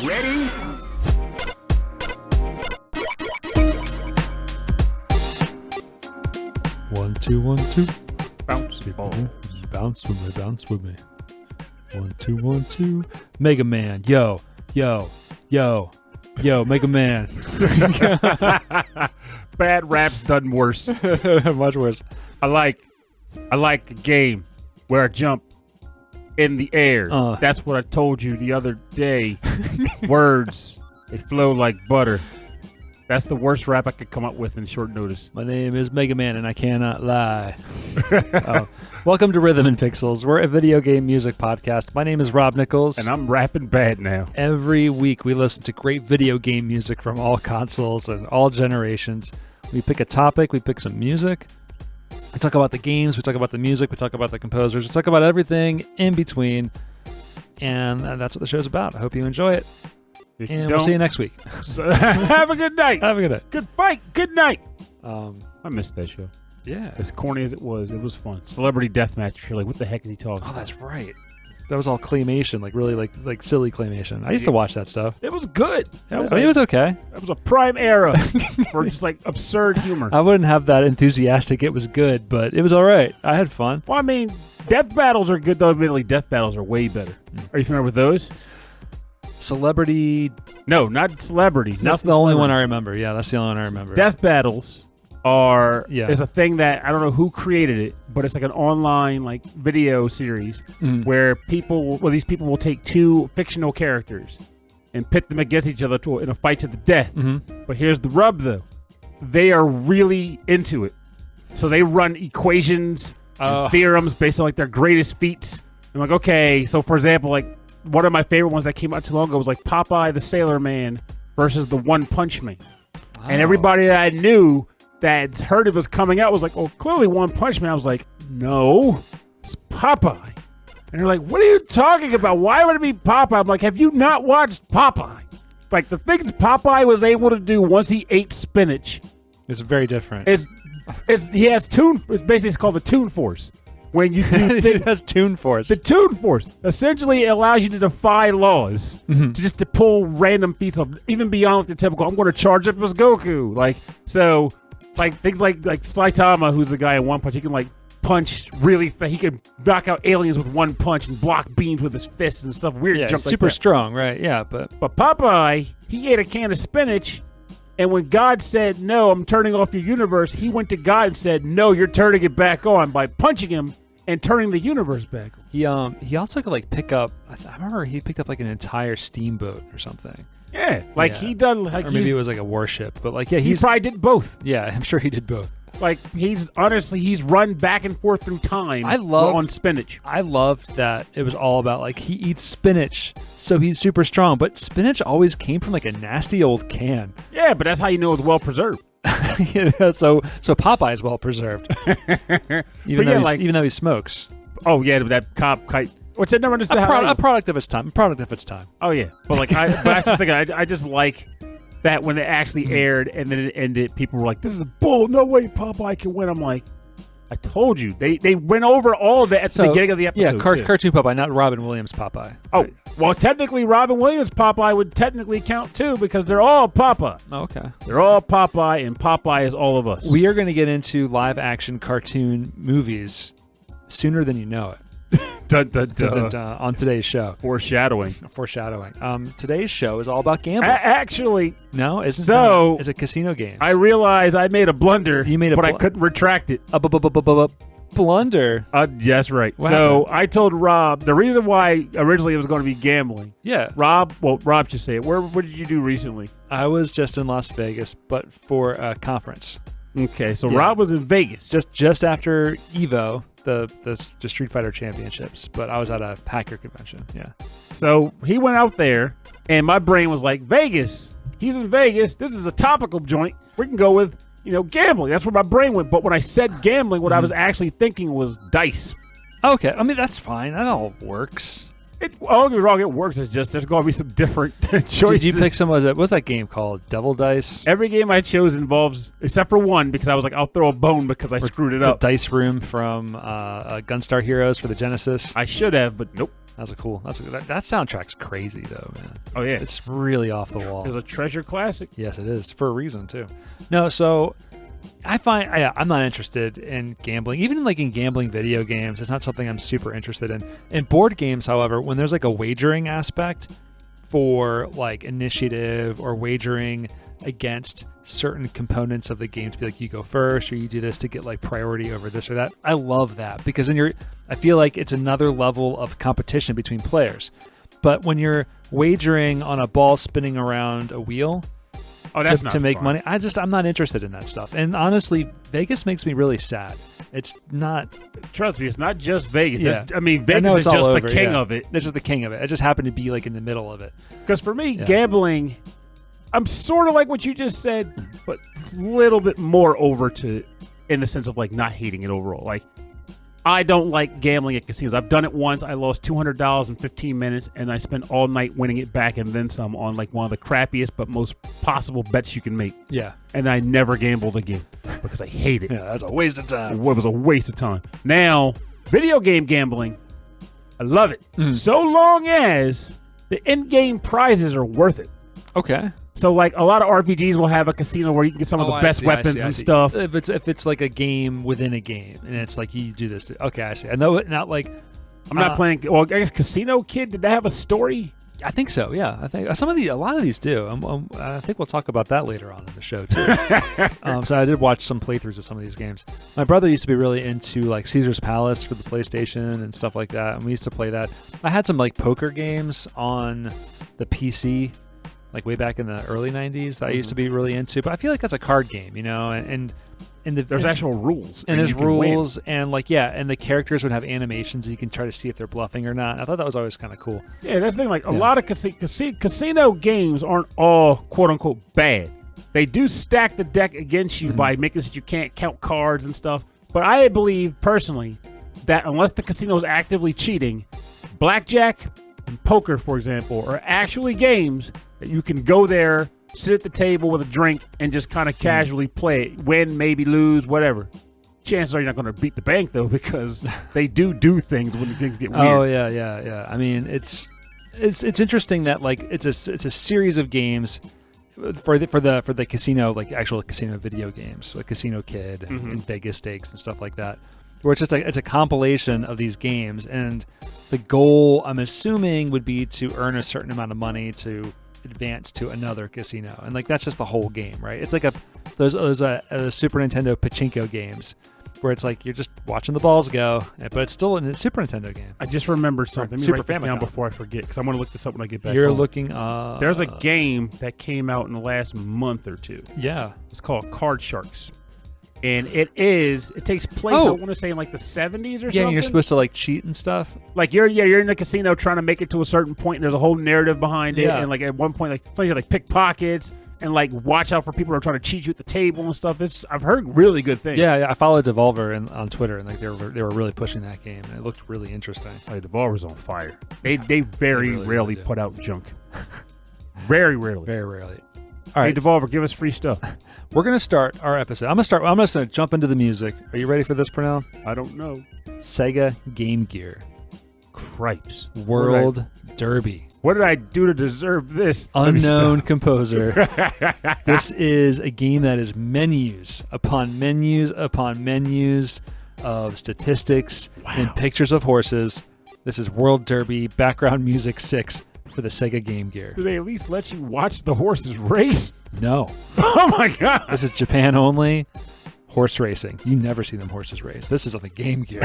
Ready? One, two, one, two. Bounce ball. Bounce with me, bounce with me. 1, 2, 1, 2. Mega Man. Yo, Mega Man. Bad rap's done worse. Much worse. I like a game where I jump in the air. That's what I told you the other day. Words, they flow like butter. That's the worst rap I could come up with in short notice. My name is Mega Man, and I cannot lie. Welcome to Rhythm and Pixels. We're a video game music podcast. My name is Rob Nichols. And I'm rapping bad now. Every week, we listen to great video game music from all consoles and all generations. We pick a topic, we pick some music. We talk about the games, we talk about the music, we talk about the composers, we talk about everything in between. And that's what the show's about. I hope you enjoy it. And we'll see you next week. So, have a good night. Have a good night. Good fight. Good night. I missed that show. Yeah. As corny as it was fun. Celebrity Deathmatch. You're like, what the heck is he talking about? Oh, that's right. That was all claymation, like really like silly claymation. I used to watch that stuff. It was good. It was okay. That was a prime era for just like absurd humor. I wouldn't have that enthusiastic. It was good, but it was all right. I had fun. Well, I mean, death battles are good, though. Admittedly, death battles are way better. Are you familiar with those? Celebrity. No, not celebrity. That's the only one I remember. Yeah, that's the only one I remember. Death battles is a thing that I don't know who created it, but it's like an online like video series where these people will take two fictional characters and pit them against each other in a fight to the death. But here's the rub, though. They are really into it. So they run equations and theorems based on like their greatest feats. I'm like, okay, so for example, like one of my favorite ones that came out too long ago was like Popeye the Sailor Man versus the One Punch Man. And everybody that I knew that heard it was coming out was like, oh, clearly One Punch Man. I was like, no, it's Popeye. And they're like, what are you talking about? Why would it be Popeye? I'm like, have you not watched Popeye? Like the things Popeye was able to do once he ate spinach. It's very different. He has Toon. It's basically called the Toon Force. When you do it has Toon Force. The Toon Force essentially allows you to defy laws, to pull random feats of even beyond like the typical. I'm going to charge up as Goku, like things like Saitama, who's the guy in One Punch. He can like punch really. He can knock out aliens with one punch and block beams with his fists and stuff. Weird, yeah, jump like super that. Strong, right? Yeah, but Popeye, he ate a can of spinach. And when God said, no, I'm turning off your universe, he went to God and said, no, you're turning it back on by punching him and turning the universe back on. He also could like pick up, I remember he picked up like an entire steamboat or something. Yeah, he done like or maybe it was like a warship, but like he probably did both. Yeah, I'm sure he did both. Like he's run back and forth through time. On spinach. I loved that it was all about like he eats spinach, so he's super strong. But spinach always came from like a nasty old can. Yeah, but that's how you know it's well preserved. So Popeye is well preserved, even though he smokes. Oh yeah, that cop kite. What's that number? A product of its time. A product of its time. Oh yeah, but like that's the thing. I just like that when it actually aired and then it ended, people were like, "This is bull. No way Popeye can win." I'm like, I told you. They went over all of that at the beginning of the episode. Yeah, cartoon Popeye, not Robin Williams Popeye. Oh, well, technically Robin Williams Popeye would technically count too because they're all Popeye. Oh, okay. They're all Popeye, and Popeye is all of us. We are going to get into live-action cartoon movies sooner than you know it. Dun, dun, dun. Dun, dun, dun, on today's show. Foreshadowing. Today's show is all about gambling. Actually, no, it's a casino game. I realized I made a blunder, but I couldn't retract it. Blunder. Yes, right. What so happened? I told Rob the reason why originally it was going to be gambling. Yeah. Rob should say it. What did you do recently? I was just in Las Vegas, but for a conference. Okay, so yeah. Rob was in Vegas just after Evo. The Street Fighter Championships, but I was at a Packer convention. Yeah. So he went out there, and my brain was like, Vegas. He's in Vegas. This is a topical joint. We can go with, gambling. That's where my brain went. But when I said gambling, what I was actually thinking was dice. Okay. I mean, that's fine. That all works. Don't get me wrong, it works. It's just there's going to be some different choices. Did you pick what's that game called? Devil Dice? Every game I chose involves, except for one, because I was like, I'll throw a bone because I screwed it up. The Dice Room from Gunstar Heroes for the Genesis. I should have, but nope. That's that soundtrack's crazy though, man. Oh yeah, it's really off the wall. It's a treasure classic. Yes, it is, for a reason too. No, so I find I'm not interested in gambling, even like in gambling video games. It's not something I'm super interested in. In board games, however, when there's like a wagering aspect for like initiative or wagering against certain components of the game, to be like, you go first or you do this to get like priority over this or that, I love that, because then I feel like it's another level of competition between players. But when you're wagering on a ball spinning around a wheel to make money, I'm not interested in that stuff. And honestly, Vegas makes me really sad. It's not. Trust me, it's not just Vegas. Yeah. Vegas is just the king of it. It's just the king of it. I just happen to be like in the middle of it. Because for me, gambling, I'm sort of like what you just said, but it's a little bit more over to, in the sense of like not hating it overall. Like, I don't like gambling at casinos. I've done it once. I lost $200 in 15 minutes, and I spent all night winning it back and then some on like one of the crappiest but most possible bets you can make. Yeah. And I never gambled again because I hate it. Yeah, that's a waste of time. It was a waste of time. Now, video game gambling, I love it. So long as the in-game prizes are worth it. Okay. So, like, a lot of RPGs will have a casino where you can get some of the best weapons and stuff. If it's like a game within a game, and it's like you do this. Okay, I see. I know it. Not like I'm not playing. Well, I guess Casino Kid. Did that have a story? I think so. Yeah, I think a lot of these do. I think we'll talk about that later on in the show too. So I did watch some playthroughs of some of these games. My brother used to be really into like Caesar's Palace for the PlayStation and stuff like that, and we used to play that. I had some like poker games on the PC. Like way back in the early 90s that I used to be really into. But I feel like that's a card game, you know, and there's actual rules. And there's rules, and like, and the characters would have animations and you can try to see if they're bluffing or not. I thought that was always kind of cool. Yeah, that's the thing. Like, a lot of casino games aren't all quote-unquote bad. They do stack the deck against you by making so that you can't count cards and stuff. But I believe, personally, that unless the casino is actively cheating, blackjack and poker, for example, are actually games that you can go there, sit at the table with a drink, and just kind of casually play it. Win, maybe lose, whatever. Chances are you're not going to beat the bank, though, because they do things when things get weird. Oh, yeah. I mean, it's interesting that, like, it's a series of games for the casino, like actual casino video games, like Casino Kid and Vegas Stakes and stuff like that, where it's just like it's a compilation of these games, and the goal, I'm assuming, would be to earn a certain amount of money to advance to another casino, and like that's just the whole game, right? It's like those Super Nintendo pachinko games where it's like you're just watching the balls go, but it's still a Super Nintendo game. I just remembered something. Let me write this down before I forget, because I want to look this up when I get back. You're looking up. There's a game that came out in the last month or two. Yeah, it's called Card Sharks. And it takes place, I want to say, in like the 70s or something. Yeah, you're supposed to like cheat and stuff. Like you're in the casino trying to make it to a certain point, and there's a whole narrative behind it. And like at one point, like it's like you like pickpockets and like watch out for people who are trying to cheat you at the table and stuff. I've heard really good things. Yeah, I followed Devolver on Twitter, and like they were really pushing that game, and it looked really interesting. Like, Devolver's on fire. They very rarely put out junk. Very rarely. Very rarely. All right, hey, Devolver, give us free stuff. We're going to start our episode. I'm just going to jump into the music. Are you ready for this, Pernell? I don't know. Sega Game Gear. Cripes. World Derby. What did I do to deserve this? Unknown composer. This is a game that is menus upon menus upon menus of statistics and pictures of horses. This is World Derby Background Music 6 for the Sega Game Gear. Do they at least let you watch the horses race? No. Oh my God. This is Japan only. Horse racing. You never see them horses race. This is on the Game Gear.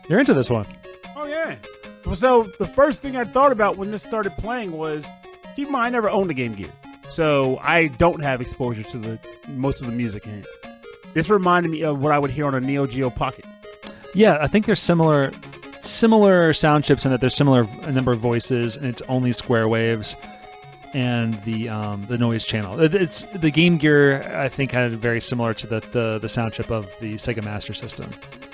You're into this one. Oh, yeah. So the first thing I thought about when this started playing was, keep in mind, I never owned a Game Gear. So I don't have exposure to most of the music in it. This reminded me of what I would hear on a Neo Geo Pocket. Yeah, I think there's similar sound chips in that there's similar number of voices, and it's only square waves, and the noise channel. It's the Game Gear. I think had very similar to the sound chip of the Sega Master System,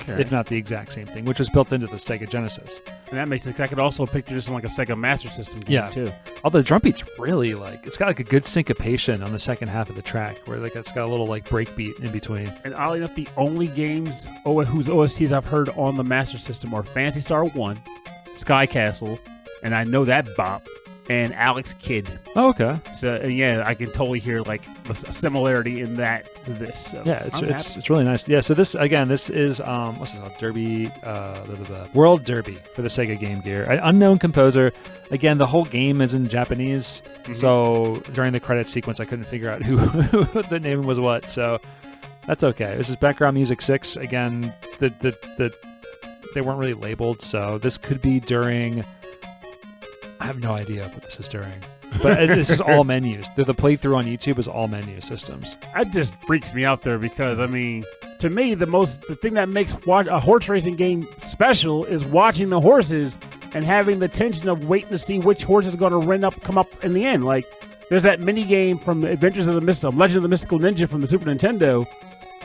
if not the exact same thing, which was built into the Sega Genesis. And that makes it. I could also picture this in like a Sega Master System game too. Although the drum beat's really it's got like a good syncopation on the second half of the track, where like it's got a little like break beat in between. And oddly enough, the only games whose OSTs I've heard on the Master System are Phantasy Star 1, Sky Castle, and I know that bop, and Alex Kidd. Oh, okay. So yeah, I can totally hear like a similarity in that to this. So yeah, it's really nice. Yeah, so this is what's it called? Derby, World Derby for the Sega Game Gear. Unknown composer. Again, the whole game is in Japanese, so during the credit sequence, I couldn't figure out who the name was what. So that's okay. This is background music 6. Again, they weren't really labeled, so this could be during. I have no idea what this is during. But this is all menus. The playthrough on YouTube is all menu systems. That just freaks me out there because, I mean, to me, the thing that makes a horse racing game special is watching the horses and having the tension of waiting to see which horse is going to come up in the end. Like, there's that mini game from Legend of the Mystical Ninja from the Super Nintendo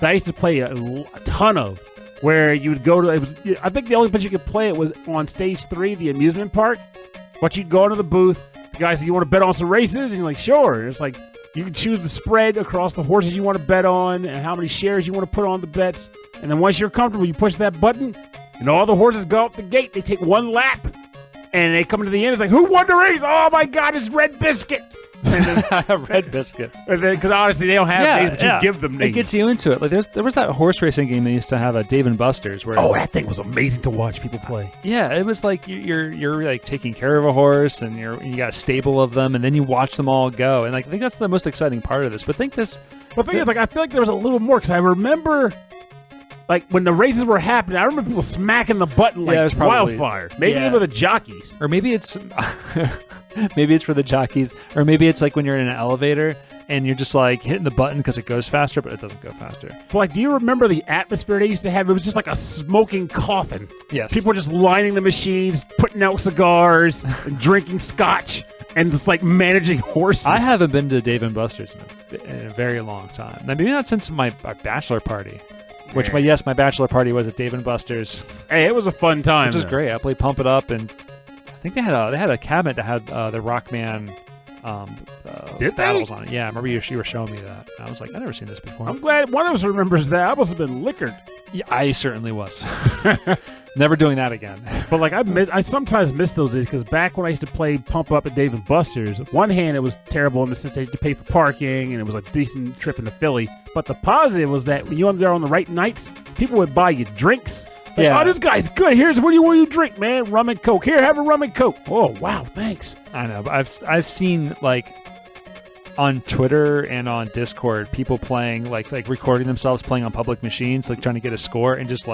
that I used to play a ton of, where you would go to, I think the only place you could play it was on stage 3, the amusement park. But you'd go into the booth, the guy said, you want to bet on some races? And you're like, sure. And it's like, you can choose the spread across the horses you want to bet on and how many shares you want to put on the bets. And then once you're comfortable, you push that button, and all the horses go up the gate. They take one lap, and they come to the end. It's like, who won the race? Oh, my God, it's Red Biscuit. Red Biscuit. Because honestly, they don't have names, but you give them names. It gets you into it. Like there was that horse racing game they used to have at Dave & Buster's. Where that thing was amazing to watch people play. Yeah, it was like you're like taking care of a horse, and you got a stable of them, and then you watch them all go. And like I think that's the most exciting part of this. But the thing is, like I feel like there was a little more because I remember. Like, when the races were happening, I remember people smacking the button like wildfire. Maybe even the jockeys. Or maybe it's maybe it's for the jockeys. Or maybe it's like when you're in an elevator and you're just like hitting the button because it goes faster, but it doesn't go faster. But like, do you remember the atmosphere they used to have? It was just like a smoking coffin. Yes. People were just lining the machines, putting out cigars, and drinking scotch, and just like managing horses. I haven't been to Dave & Buster's in a very long time. Now, maybe not since my bachelor party. Which, my bachelor party was at Dave & Buster's. Hey, it was a fun time. Which was great. I played Pump It Up, and I think they had a cabinet that had the Rockman battles on it. Yeah, I remember you were showing me that. I was like, I've never seen this before. I'm glad one of us remembers that. I must have been liquored. Yeah, I certainly was. Never doing that again. But like I sometimes miss those days because back when I used to play Pump Up at Dave & Buster's, on one hand it was terrible in the sense they had to pay for parking and it was a decent trip into Philly. But the positive was that when you were there on the right nights, people would buy you drinks. Like, oh, this guy's good. Here's what do you drink, man? Rum and Coke. Here, have a rum and Coke. Oh, wow, thanks. I know, but I've seen like on Twitter and on Discord people playing like recording themselves playing on public machines, like trying to get a score, and just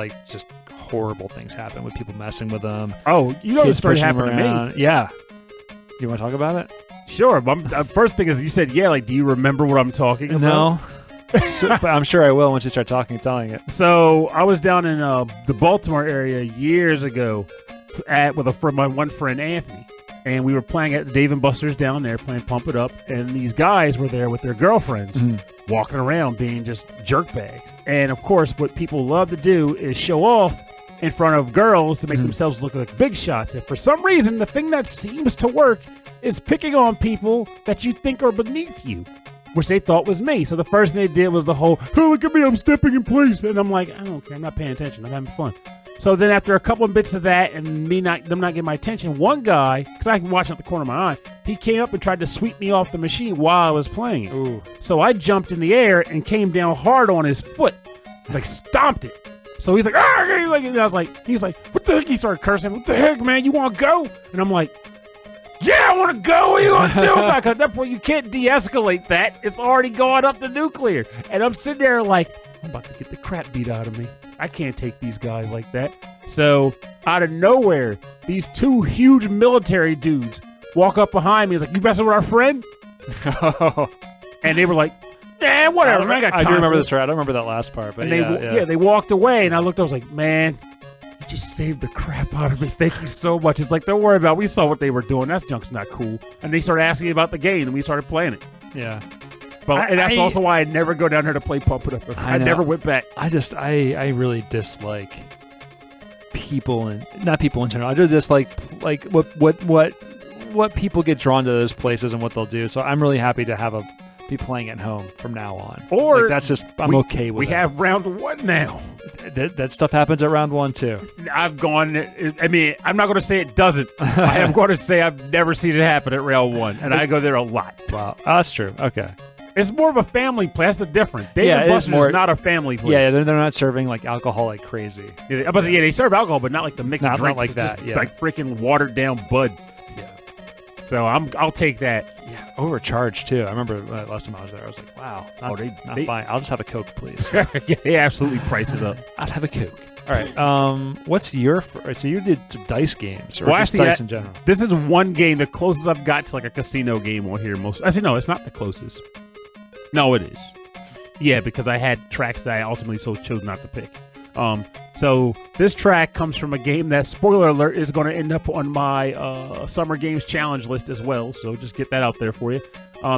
horrible things happen with people messing with them. Oh, you know this story happened to me. Yeah. You want to talk about it? Sure. But first thing is you said, like, do you remember what I'm talking about? No. But I'm sure I will once you start telling it. So I was down in the Baltimore area years ago with my one friend, Anthony. And we were playing at Dave & Buster's down there, playing Pump It Up. And these guys were there with their girlfriends, walking around being just jerkbags. And, of course, what people love to do is show off in front of girls to make themselves look like big shots. And for some reason, the thing that seems to work is picking on people that you think are beneath you, which they thought was me. So the first thing they did was the whole, oh, look at me, I'm stepping in place. And I'm like, I don't care, I'm not paying attention, I'm having fun. So then after a couple of bits of that and them not getting my attention, one guy, because I can watch out the corner of my eye, he came up and tried to sweep me off the machine while I was playing it. Ooh. So I jumped in the air and came down hard on his foot, like stomped it. So he's like, ah! And I was like, he's like, what the heck? He started cursing. What the heck, man? You want to go? And I'm like, yeah, I want to go. What are you going to do? Because at that point, you can't de-escalate that. It's already gone up to nuclear. And I'm sitting there like, I'm about to get the crap beat out of me. I can't take these guys like that. So out of nowhere, these two huge military dudes walk up behind me. He's like, "You messing with our friend?" And they were like, "Yeah, whatever." I do remember this part. I don't remember that last part, but they walked away, and I looked. I was like, "Man, you just saved the crap out of me. Thank you so much." It's like, don't worry about it. We saw what they were doing. That junk's not cool. And they started asking me about the game, and we started playing it. Yeah. But and that's also why I never go down there to play Pump It Up. I never went back. I really dislike people and not people in general. I just dislike like what people get drawn to those places and what they'll do. So I'm really happy to be playing at home from now on. Or like, that's just I'm okay with. We have round 1 now. That stuff happens at round 1 too. I've gone. I mean, I'm not going to say it doesn't. I am going to say I've never seen it happen at round 1, and I go there a lot. Wow, that's true. Okay. It's more of a family place. That's the difference. Dave & Buster's is not a family place. Yeah, they're not serving like alcohol like crazy. Yeah, they serve alcohol, but not like the mixed drinks. Not like that. Just like freaking watered down Bud. Yeah. So I'll take that. Yeah, overcharged too. I remember last time I was there, I was like, wow, not buying. I'll just have a Coke, please. Yeah, they absolutely price it up. I'll have a Coke. All right. What's your? So you did Dice games, or just Dice in general? This is one game. The closest I've got to like a casino game on here. I say no, it's not the closest. No, it is. Yeah, because I had tracks that I ultimately chose not to pick. So this track comes from a game that, spoiler alert, is going to end up on my Summer Games Challenge list as well. So just get that out there for you.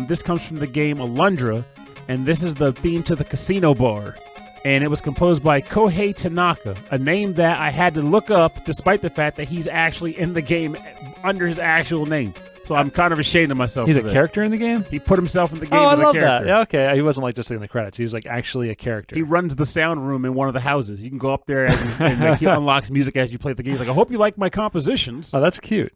This comes from the game Alundra, and this is the theme to the casino bar. And it was composed by Kohei Tanaka, a name that I had to look up despite the fact that he's actually in the game under his actual name. So I'm kind of ashamed of myself. He's a character in the game? He put himself in the game as a character. That. Yeah, okay. He wasn't like just in the credits. He was like actually a character. He runs the sound room in one of the houses. You can go up there and like, he unlocks music as you play the game. He's like, I hope you like my compositions. Oh, that's cute.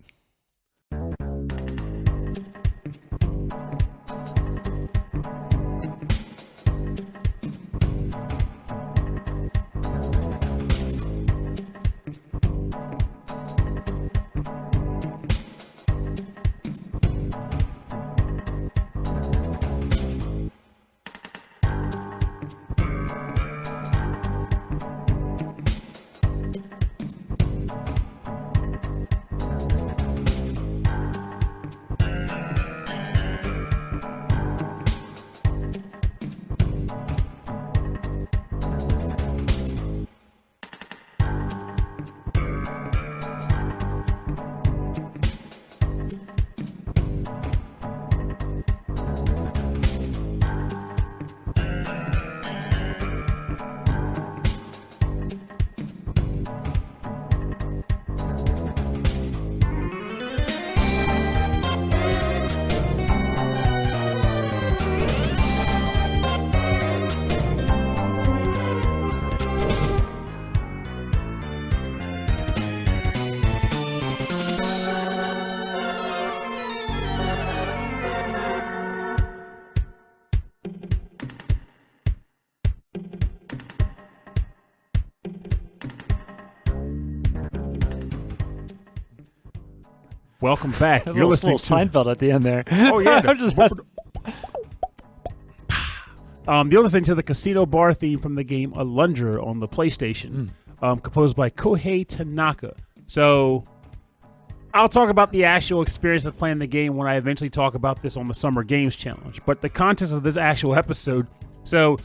Welcome back. You're listening to Seinfeld at the end there. Oh yeah. You're listening to the casino bar theme from the game Alundra on the PlayStation, composed by Kohei Tanaka. So I'll talk about the actual experience of playing the game when I eventually talk about this on the Summer Games Challenge. But the context of this actual episode, so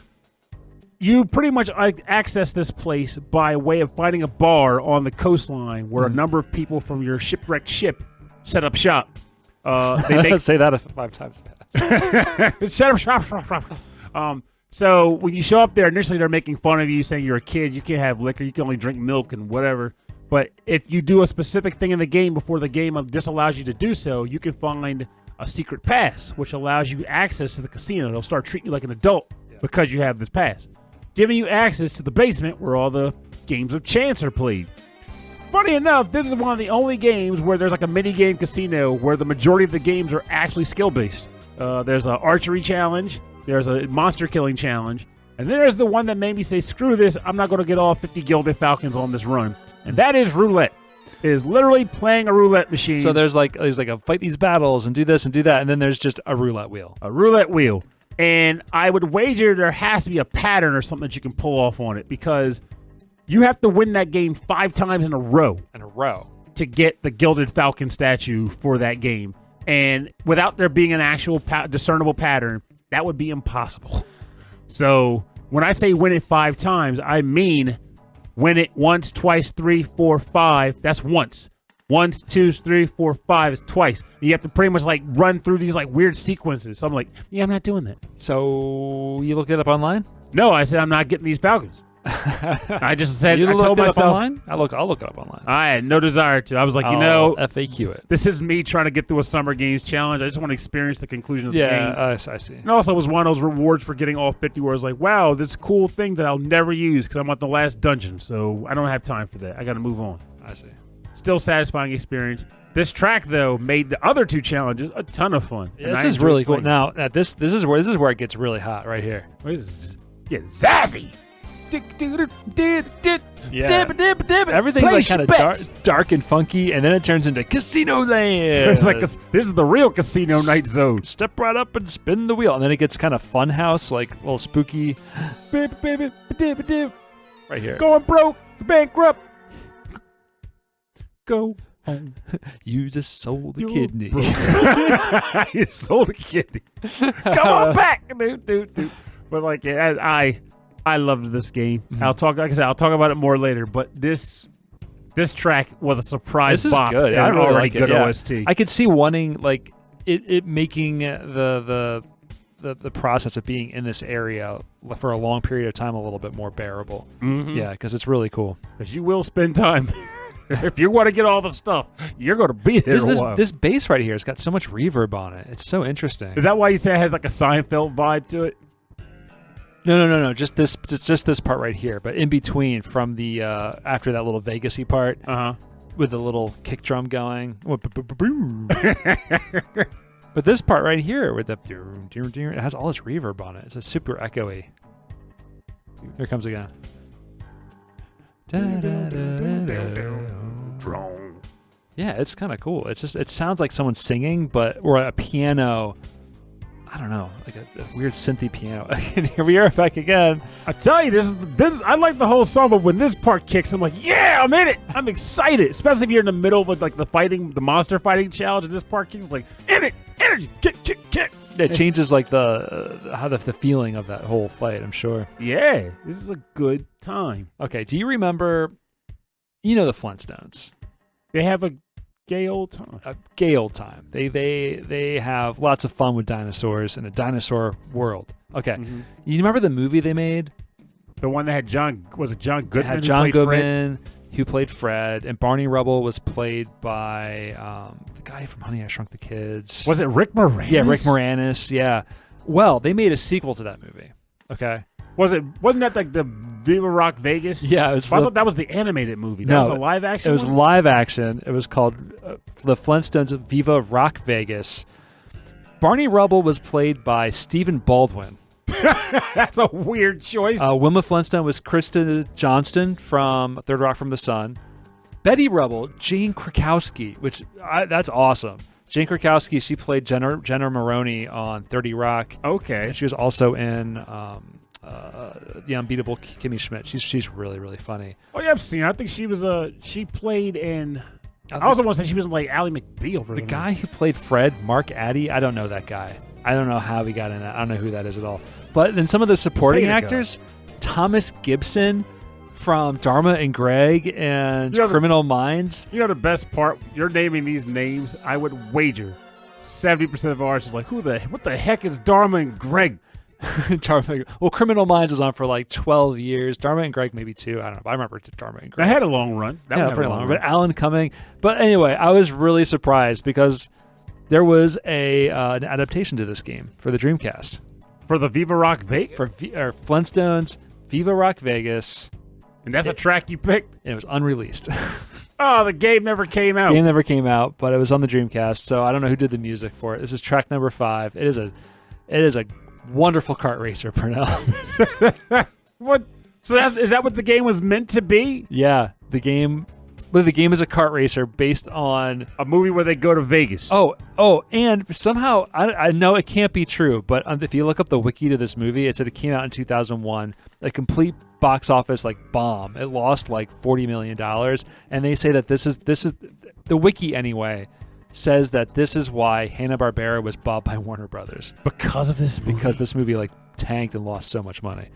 you pretty much access this place by way of finding a bar on the coastline where a number of people from your shipwrecked ship set up shop. They say that 5 times fast. Set up shop. So when you show up there, initially they're making fun of you, saying you're a kid, you can't have liquor, you can only drink milk and whatever. But if you do a specific thing in the game before the game disallows you to do so, you can find a secret pass, which allows you access to the casino. They'll start treating you like an adult because you have this pass, giving you access to the basement where all the games of chance are played. Funny enough, this is one of the only games where there's like a mini-game casino where the majority of the games are actually skill-based. There's an archery challenge, there's a monster killing challenge, and then there's the one that made me say, screw this, I'm not going to get all 50 Gilded Falcons on this run. And that is roulette. It is literally playing a roulette machine. So there's like a fight these battles and do this and do that, and then there's just a roulette wheel. A roulette wheel. And I would wager there has to be a pattern or something that you can pull off on it, because You have to win that game 5 times in a row. To get the Gilded Falcon statue for that game. And without there being an actual discernible pattern, that would be impossible. So when I say win it 5 times, I mean win it once, twice, 3, 4, 5. That's once. 1, 2, 3, 4, 5 is twice. You have to pretty much like run through these like weird sequences. So I'm like, yeah, I'm not doing that. So you looked it up online? No, I said I'm not getting these Falcons. I just said, you I told myself. Up online? I'll look it up online. I had no desire to. I was like, FAQ it. This is me trying to get through a Summer Games challenge. I just want to experience the conclusion of the game. Yeah, I see. And also, it was one of those rewards for getting all 50 where I was like, wow, this cool thing that I'll never use because I'm at the last dungeon. So I don't have time for that. I got to move on. I see. Still satisfying experience. This track, though, made the other 2 challenges a ton of fun. Yeah, this is really cool. Now this is where it gets really hot right here. This is just getting sassy. Yeah. Everything's like kind of dark and funky, and then it turns into Casino Land. It's like this is the real Casino Night Zone. Step right up and spin the wheel, and then it gets kind of Funhouse, like a little spooky. Right here. Going broke, bankrupt. Go home. You just sold the kidney. You sold a kidney. Come on back, dude. But like, I loved this game. Mm-hmm. I'll talk about it more later. But this track was a surprise bop. This is good. I really like good it. Yeah. OST. I could see wanting like it making the process of being in this area for a long period of time a little bit more bearable. Mm-hmm. Yeah, because it's really cool. Because you will spend time. If you want to get all the stuff, you're going to be there a while. This bass right here has got so much reverb on it. It's so interesting. Is that why you say it has like a Seinfeld vibe to it? No. Just this part right here, but in between, from the after that little Vegas-y part, with the little kick drum going. But this part right here, with the it has all this reverb on it. It's a super echoey. Here it comes again. Yeah, it's kind of cool. It sounds like someone singing, or a piano. I don't know, like a weird synthy piano. And here we are back again. I tell you, this I like the whole song, but when this part kicks, I'm like, yeah, I'm in it. I'm excited, especially if you're in the middle of like the monster fighting challenge, and this part kicks like in it, energy, kick. It changes like the feeling of that whole fight, I'm sure. Yeah, this is a good time. Okay, do you remember? You know the Flintstones. They have a gay old time. A gay old time. They have lots of fun with dinosaurs in a dinosaur world. Okay. Mm-hmm. You remember the movie they made? The one that had John Goodman? It had John Goodman, who played Fred, and Barney Rubble was played by the guy from Honey, I Shrunk the Kids. Was it Rick Moranis? Yeah, Rick Moranis, yeah. Well, they made a sequel to that movie. Okay. Wasn't that like the Viva Rock Vegas? Yeah, it was. I thought that was the animated movie. That was a live action. It was live action. It was called The Flintstones Viva Rock Vegas. Barney Rubble was played by Stephen Baldwin. That's a weird choice. Wilma Flintstone was Kristen Johnston from Third Rock from the Sun. Betty Rubble, Jane Krakowski, that's awesome. Jane Krakowski, she played Jenna Maroney on 30 Rock. Okay. And she was also in The Unbeatable Kimmy Schmidt. She's really, really funny. Oh, yeah, I've seen her. I think she played in... I also want to say she was in like Ally McBeal. The guy who played Fred, Mark Addy, I don't know that guy. I don't know how he got in that. I don't know who that is at all. But then some of the supporting actors, Thomas Gibson from Dharma and Greg and Criminal Minds. You know the best part? You're naming these names. I would wager 70% of ours is like, what the heck is Dharma and Greg? Well, Criminal Minds was on for like 12 years. Dharma and Greg maybe 2. I don't know. I remember Dharma and Greg. That had a long run. Pretty long run. But Alan Cumming. But anyway, I was really surprised because there was an adaptation to this game for the Dreamcast. For the Viva Rock Vegas? For Flintstones, Viva Rock Vegas. And that's a track you picked? And it was unreleased. Oh, the game never came out. Game never came out, but it was on the Dreamcast, so I don't know who did the music for it. This is track number 5. It is a wonderful kart racer, Pernell. What? So is that what the game was meant to be? Yeah, the game But the game is a kart racer based on a movie where they go to Vegas. And somehow, I know it can't be true, but if you look up the wiki to this movie, it said it came out in 2001, a complete box office like bomb. It lost like $40 million, and they say that this is the wiki anyway says that this is why Hanna-Barbera was bought by Warner Brothers. Because of this movie? Because this movie like tanked and lost so much money.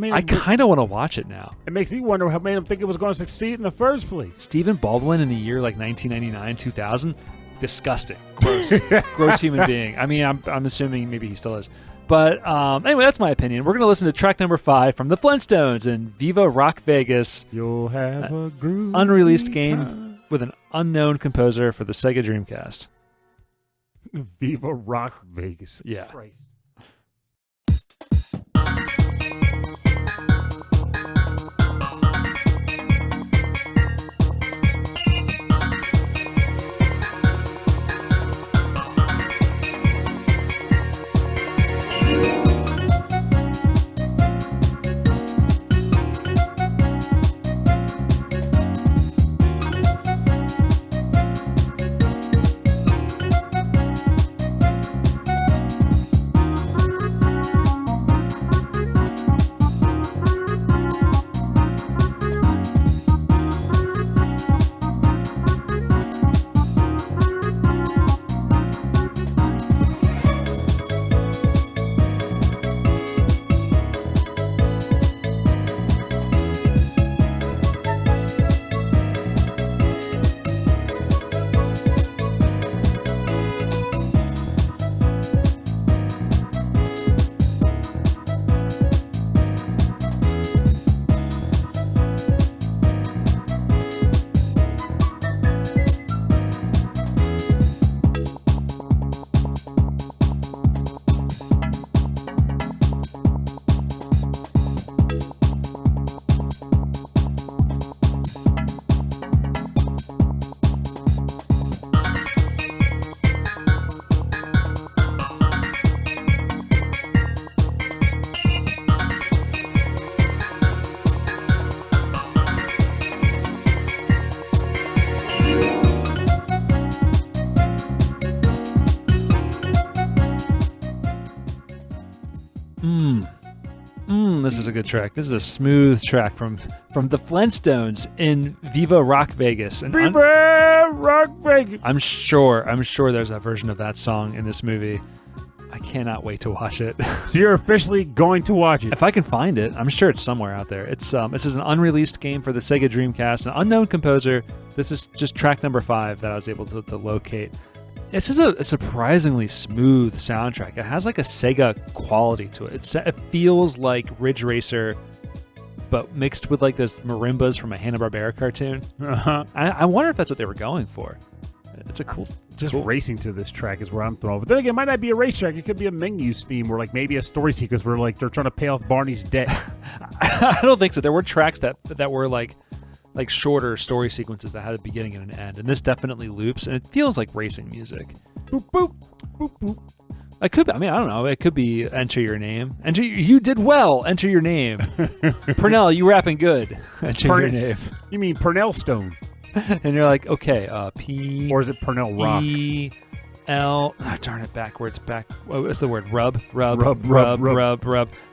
I kind of want to watch it now. It makes me wonder what made him think it was going to succeed in the first place. Stephen Baldwin in the year like 1999, 2000, disgusting, gross, gross human being. I mean, I'm assuming maybe he still is. But anyway, that's my opinion. We're going to listen to track number 5 from the Flintstones in Viva Rock Vegas. You'll have a groovy unreleased game time. With an unknown composer for the Sega Dreamcast. Viva Rock Vegas. Yeah. Christ. This is a good track. This is a smooth track from the Flintstones in Viva Rock Vegas. And Viva Rock Vegas. I'm sure there's a version of that song in this movie. I cannot wait to watch it. So you're officially going to watch it? If I can find it, I'm sure it's somewhere out there. It's this is an unreleased game for the Sega Dreamcast, an unknown composer. This is just track number 5 that I was able to locate. This is a surprisingly smooth soundtrack. It has like a Sega quality to it. It feels like Ridge Racer, but mixed with like those marimbas from a Hanna-Barbera cartoon. Uh-huh. I wonder if that's what they were going for. It's a cool... Just racing to this track is where I'm thrown. But then again, it might not be a racetrack. It could be a Menus theme or like maybe a story sequence where like they're trying to pay off Barney's debt. I don't think so. There were tracks that were like shorter story sequences that had a beginning and an end, and this definitely loops, and it feels like racing music. Boop boop boop boop. I don't know. It could be enter your name. You did well. Enter your name. Pernell, you rapping good. Enter your name. You mean Pernell Stone? And you're like, okay, P... Or is it Pernell Rock? E... L... Oh, darn it, backwards. What's the word? Rub.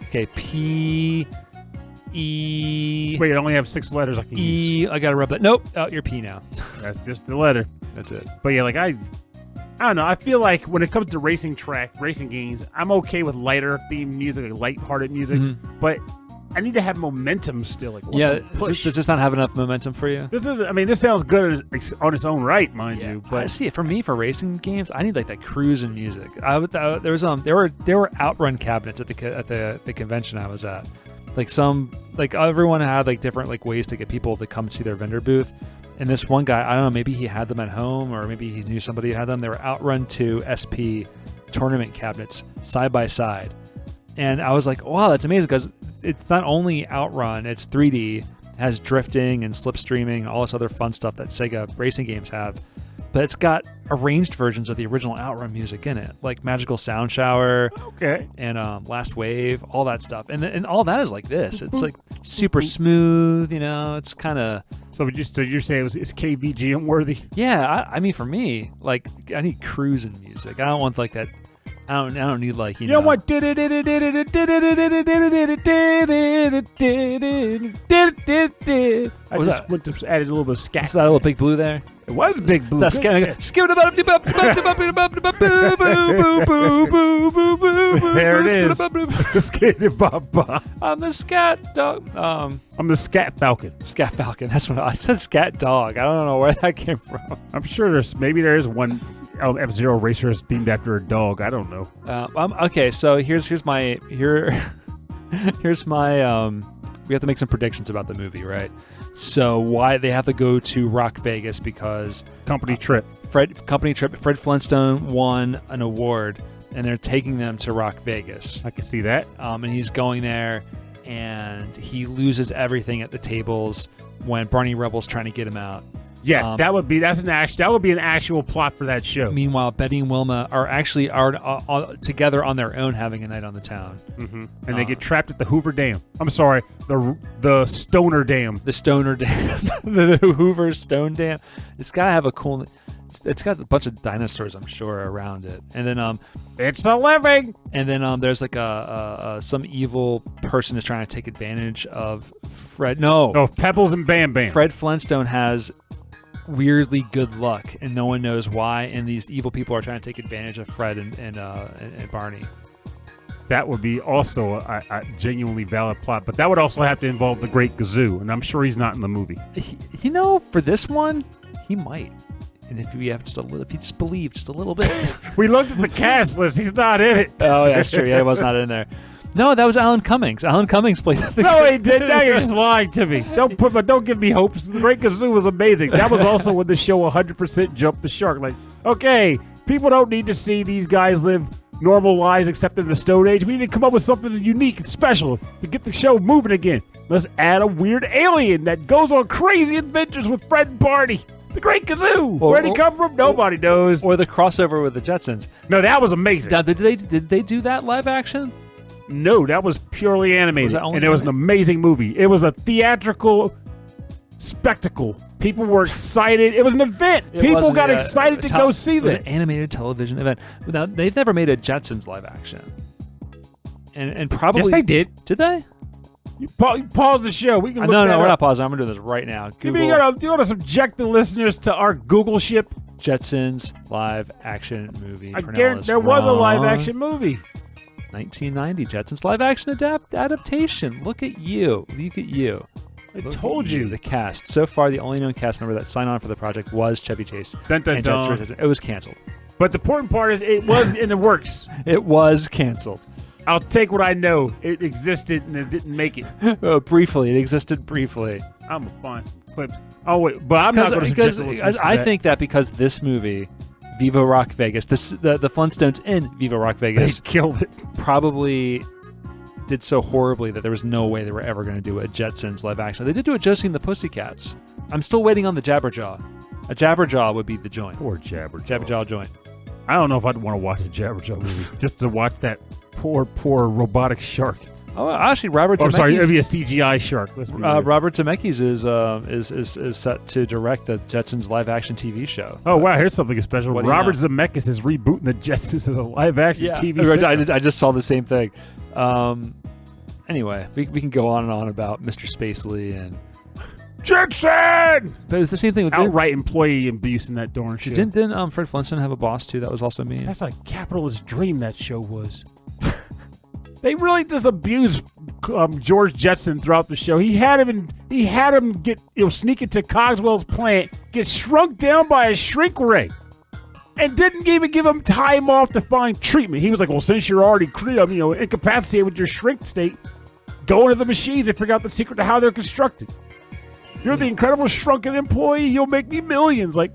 Okay, P... E... Wait, I only have 6 letters I can use. I gotta rub that. Nope. Oh, you're P now. That's just the letter. That's it. But yeah, like I don't know. I feel like when it comes to racing games, I'm okay with lighter themed music, like light-hearted music. Mm-hmm. But I need to have momentum still. Like, does this not have enough momentum for you? This sounds good on its own right, mind you. But I see it for me for racing games. I need like that cruising music. There were outrun cabinets at the convention I was at. Like everyone had like different like ways to get people to come see their vendor booth. And this one guy, I don't know, maybe he had them at home or maybe he knew somebody who had them. They were Outrun 2 SP tournament cabinets side by side. And I was like, wow, that's amazing because it's not only Outrun, it's 3D, it has drifting and slipstreaming, all this other fun stuff that Sega racing games have. but it's got arranged versions of the original Outrun music in it, like Magical Sound Shower, and Last Wave, all that stuff, and all that is like this. It's like super smooth, It's kind of. So you're saying it's KVGM worthy? Yeah, I mean, for me, like, I need cruising music. I don't want like that. I don't need like you know what? I just went to added a little bit of scat. Is that a little Big Blue there? It was Big Blue. That's there it is. I'm the scat dog. I'm the scat falcon. Scat falcon. That's what I said. Scat dog. I don't know where that came from. I'm sure there's one F-Zero racer is themed after a dog. I don't know. Okay, so here's my we have to make some predictions about the movie, right? So why they have to go to Rock Vegas because company trip. Fred Flintstone won an award and they're taking them to Rock Vegas. I can see that. And he's going there and he loses everything at the tables when Barney Rubble's trying to get him out. Yes, that would be an actual plot for that show. Meanwhile, Betty and Wilma are together on their own having a night on the town, and they get trapped at the Hoover Dam. I'm sorry, the Stoner Dam. The Stoner Dam, the Hoover Stone Dam. It's gotta have a cool. It's got a bunch of dinosaurs, I'm sure, around it, and then it's a living. And then there's like some evil person is trying to take advantage of Fred. No, Pebbles and Bam Bam. Fred Flintstone has weirdly good luck, and no one knows why. And these evil people are trying to take advantage of Fred and Barney. That would be also a genuinely valid plot, but that would also have to involve the Great Gazoo, and I'm sure he's not in the movie. For this one, he might. And if you just believe just a little bit. We looked at the cast list; he's not in it. Oh, yeah, that's true. Yeah, he was not in there. No, that was Alan Cummings. Alan Cummings played the No, he didn't. Now you're just lying to me. Don't give me hopes. The Great Gazoo was amazing. That was also when the show 100% jumped the shark. Like, okay, people don't need to see these guys live normal lives except in the Stone Age. We need to come up with something unique and special to get the show moving again. Let's add a weird alien that goes on crazy adventures with Fred and Barney. The Great Gazoo. Where'd he come from? Nobody knows. Or the crossover with the Jetsons. No, that was amazing. Now, did they do that live action? No, that was purely animated, and it was an amazing movie. It was a theatrical spectacle. People were excited. It was an event. People got excited to go see this. It was an animated television event. Now, they've never made a Jetsons live action. And probably... Yes, they did. Did they? You pause the show. We can look No, we're not pausing. I'm going to do this right now. Google. You want to subject the listeners to our Google ship? Jetsons live action movie. I guarantee there was a live action movie. 1990 Jetsons live action adaptation. Look at you. I told you. The cast. So far, the only known cast member that signed on for the project was Chevy Chase. Dun, dun, dun. It was canceled. But the important part is it was in the works. It was canceled. I'll take what I know. It existed and it didn't make it. Briefly. It existed briefly. I'm going to find some clips. Oh, wait. But I'm not going to suggest because I think that because this movie... Viva Rock Vegas. The Flintstones in Viva Rock Vegas. They killed it. Probably did so horribly that there was no way they were ever going to do a Jetsons live action. They did do a Josie and the Pussycats. I'm still waiting on the Jabberjaw. A Jabberjaw would be the joint. Poor Jabberjaw. Jabberjaw joint. I don't know if I'd want to watch a Jabberjaw movie just to watch that poor robotic shark. Oh, actually, Robert Zemeckis. Sorry, it'd be a CGI shark. Robert Zemeckis is set to direct the Jetsons live-action TV show. Oh, wow, here's something special. Robert Zemeckis is rebooting the Jetsons as a live-action TV show. I just saw the same thing. Anyway, we can go on and on about Mr. Spacely and... Jetson! But it was the same thing with... Outright employee abuse in that darn show. Didn't Fred Flintstone have a boss, too? That was also me. That's a capitalist dream, that show was. They really just abused George Jetson throughout the show. He had him get sneak into Cogswell's plant, get shrunk down by a shrink ray, and didn't even give him time off to find treatment. He was like, "Well, since you're already incapacitated with your shrink state, go into the machines and figure out the secret to how they're constructed. You're the incredible shrunken employee. You'll make me millions." Like,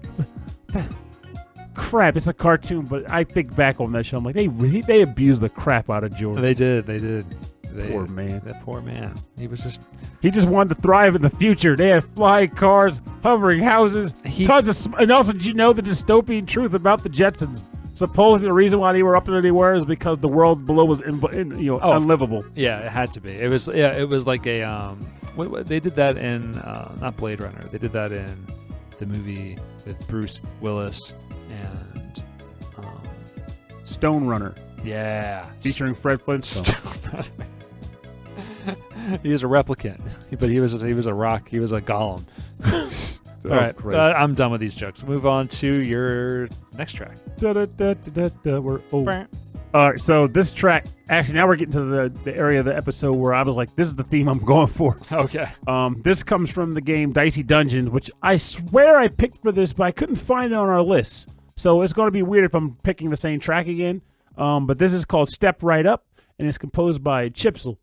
crap, it's a cartoon, but I think back on that show, I'm like, they abused the crap out of George. They did. Poor man. That poor man. He just wanted to thrive in the future. They had flying cars, hovering houses, tons of... And also, did you know the dystopian truth about the Jetsons? Supposedly, the reason why they were up there they were is because the world below was unlivable. Yeah, it had to be. It was like a... they did that in... not Blade Runner. They did that in the movie with Bruce Willis and... Stone Runner. Yeah. Featuring Fred Flintstone. He was a replicant, but he was a rock. He was a golem. All right, I'm done with these jokes. Move on to your next track. We're over. All right, so this track, actually, now we're getting to the area of the episode where I was like, this is the theme I'm going for. Okay. This comes from the game Dicey Dungeons, which I swear I picked for this, but I couldn't find it on our list. So it's going to be weird if I'm picking the same track again. But this is called Step Right Up, and it's composed by Chipzel.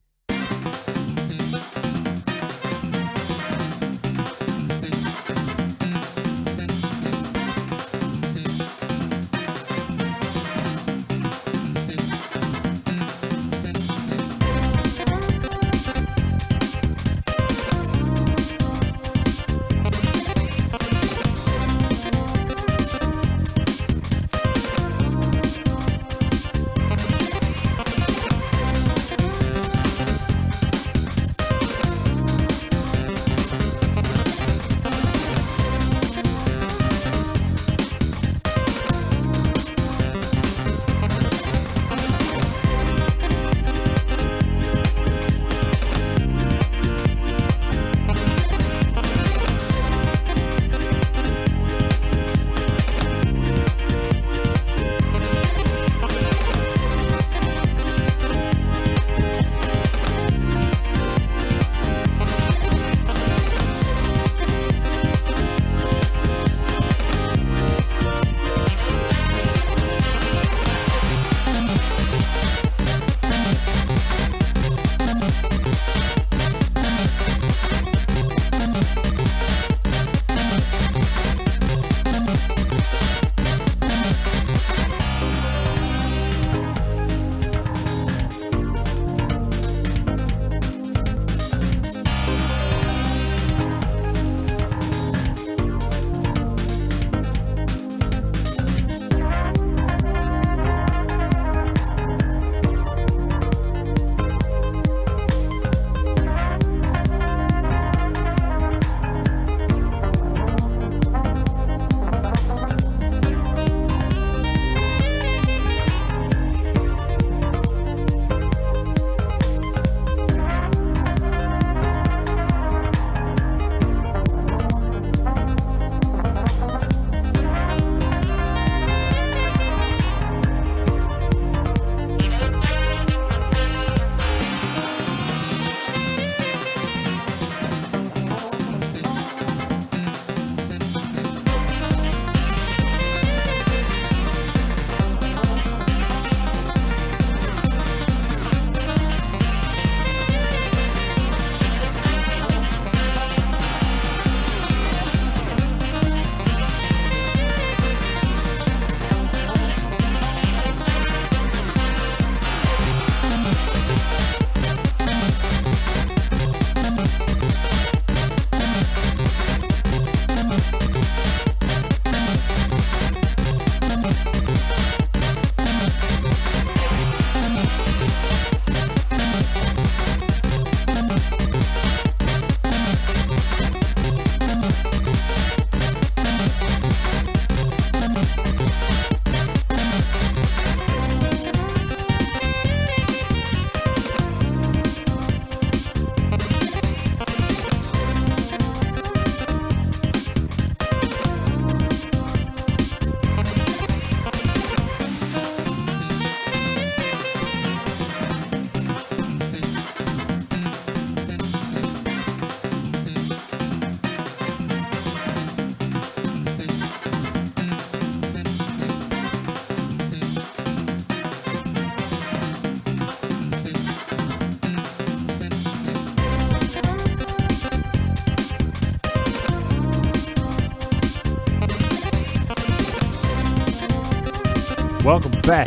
Welcome back.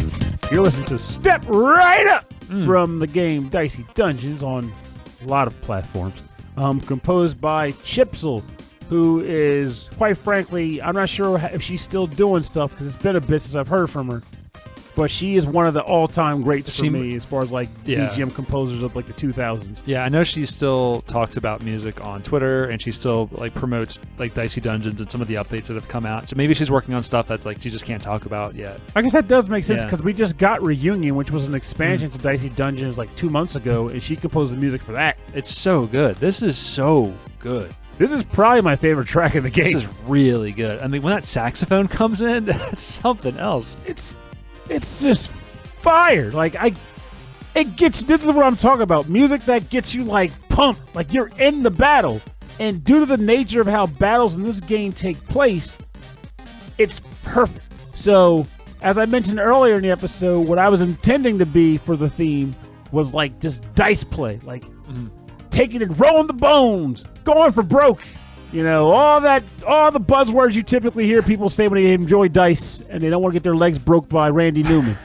You're listening to Step Right Up from the game Dicey Dungeons on a lot of platforms. composed by Chipzel, who is, quite frankly, I'm not sure if she's still doing stuff because it's been a bit since I've heard from her. But she is one of the all-time greats for me as far as like BGM composers of like the 2000s. Yeah, I know she still talks about music on Twitter, and she still like promotes like Dicey Dungeons and some of the updates that have come out. So maybe she's working on stuff that's like she just can't talk about yet. I guess that does make sense because we just got Reunion, which was an expansion to Dicey Dungeons like 2 months ago, and she composed the music for that. It's so good. This is so good. This is probably my favorite track in the game. This is really good. I mean, when that saxophone comes in, that's something else. It's just fire. Like it gets. This is what I'm talking about. Music that gets you like pumped, like you're in the battle. And due to the nature of how battles in this game take place, it's perfect. So, as I mentioned earlier in the episode, what I was intending to be for the theme was like just dice play, like taking and rolling the bones, going for broke. You know, all the buzzwords you typically hear people say when they enjoy dice and they don't want to get their legs broke by Randy Newman.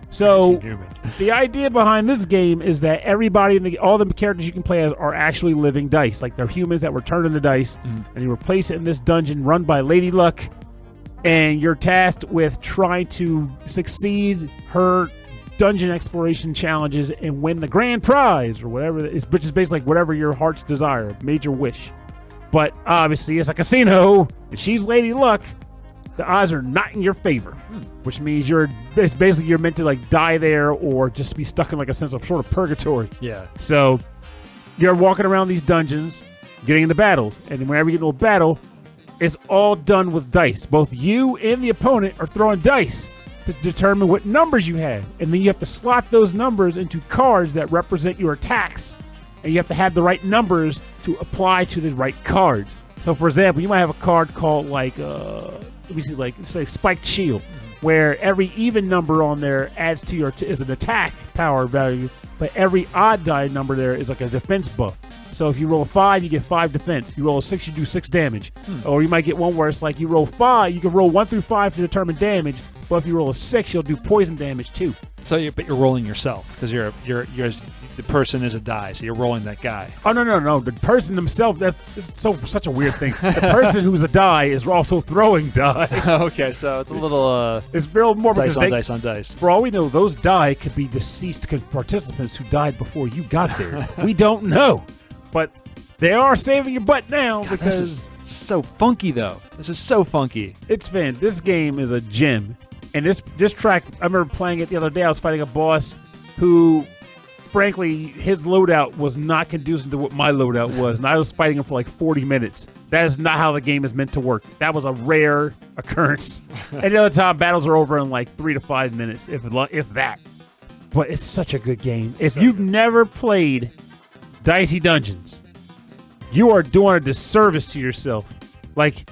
So the idea behind this game is that everybody, all the characters you can play as are actually living dice. Like they're humans that were turned into dice, and you replace it in this dungeon run by Lady Luck, and you're tasked with trying to succeed her dungeon exploration challenges and win the grand prize or whatever it is, which is basically like whatever your heart's desire, major wish. But obviously, it's a casino, and she's Lady Luck. The odds are not in your favor, which means you're meant to like die there or just be stuck in like a sense of sort of purgatory. Yeah. So you're walking around these dungeons, getting into battles, and whenever you get into a battle, it's all done with dice. Both you and the opponent are throwing dice to determine what numbers you have, and then you have to slot those numbers into cards that represent your attacks. And you have to have the right numbers to apply to the right cards. So, for example, you might have a card called like, let me see, like say Spiked Shield, where every even number on there adds to your is an attack power value, but every odd die number there is like a defense buff. So if you roll a 5, you get 5 defense. You roll a 6, you do 6 damage. Or you might get one where it's like you roll 5, you can roll 1 through 5 to determine damage. But if you roll a 6, you'll do poison damage too. So but you're rolling yourself because you're the person is a die, so you're rolling that guy. Oh no! The person themselves, that's such a weird thing. The person who's a die is also throwing die. Okay, so it's a little it's real more dice on dice on dice. For all we know, those die could be deceased participants who died before you got there. We don't know, but they are saving your butt now because this is so funky though. This is so funky. This game is a gem. And this track, I remember playing it the other day. I was fighting a boss who, frankly, his loadout was not conducive to what my loadout was. And I was fighting him for like 40 minutes. That is not how the game is meant to work. That was a rare occurrence. And the other time, battles are over in like 3 to 5 minutes, if that. But it's such a good game. If you've never played Dicey Dungeons, you are doing a disservice to yourself. Like,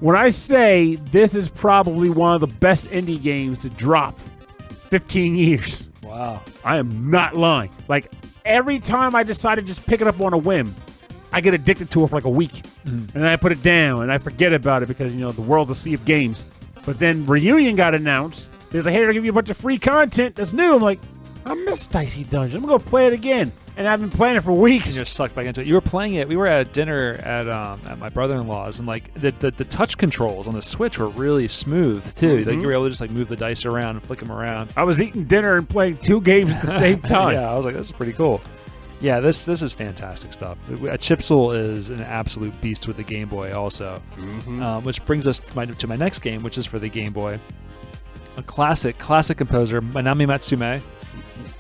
when I say this is probably one of the best indie games to drop 15 years. Wow. I am not lying. Like, every time I decide to just pick it up on a whim, I get addicted to it for like a week. And then I put it down, and I forget about it because, you know, the world's a sea of games. But then Reunion got announced. There's like, hey, they're going to give you a bunch of free content that's new. I'm like, I miss Dicey Dungeon. I'm going to go play it again. And I've been playing it for weeks. And you're sucked back into it. You were playing it. We were at dinner at my brother-in-law's, and like the touch controls on the Switch were really smooth too. Like you were able to just like move the dice around and flick them around. I was eating dinner and playing 2 games at the same time. Yeah, I was like, this is pretty cool. Yeah, this is fantastic stuff. Chipzel is an absolute beast with the Game Boy also, which brings us to my next game, which is for the Game Boy. A classic composer, Manami Matsumae.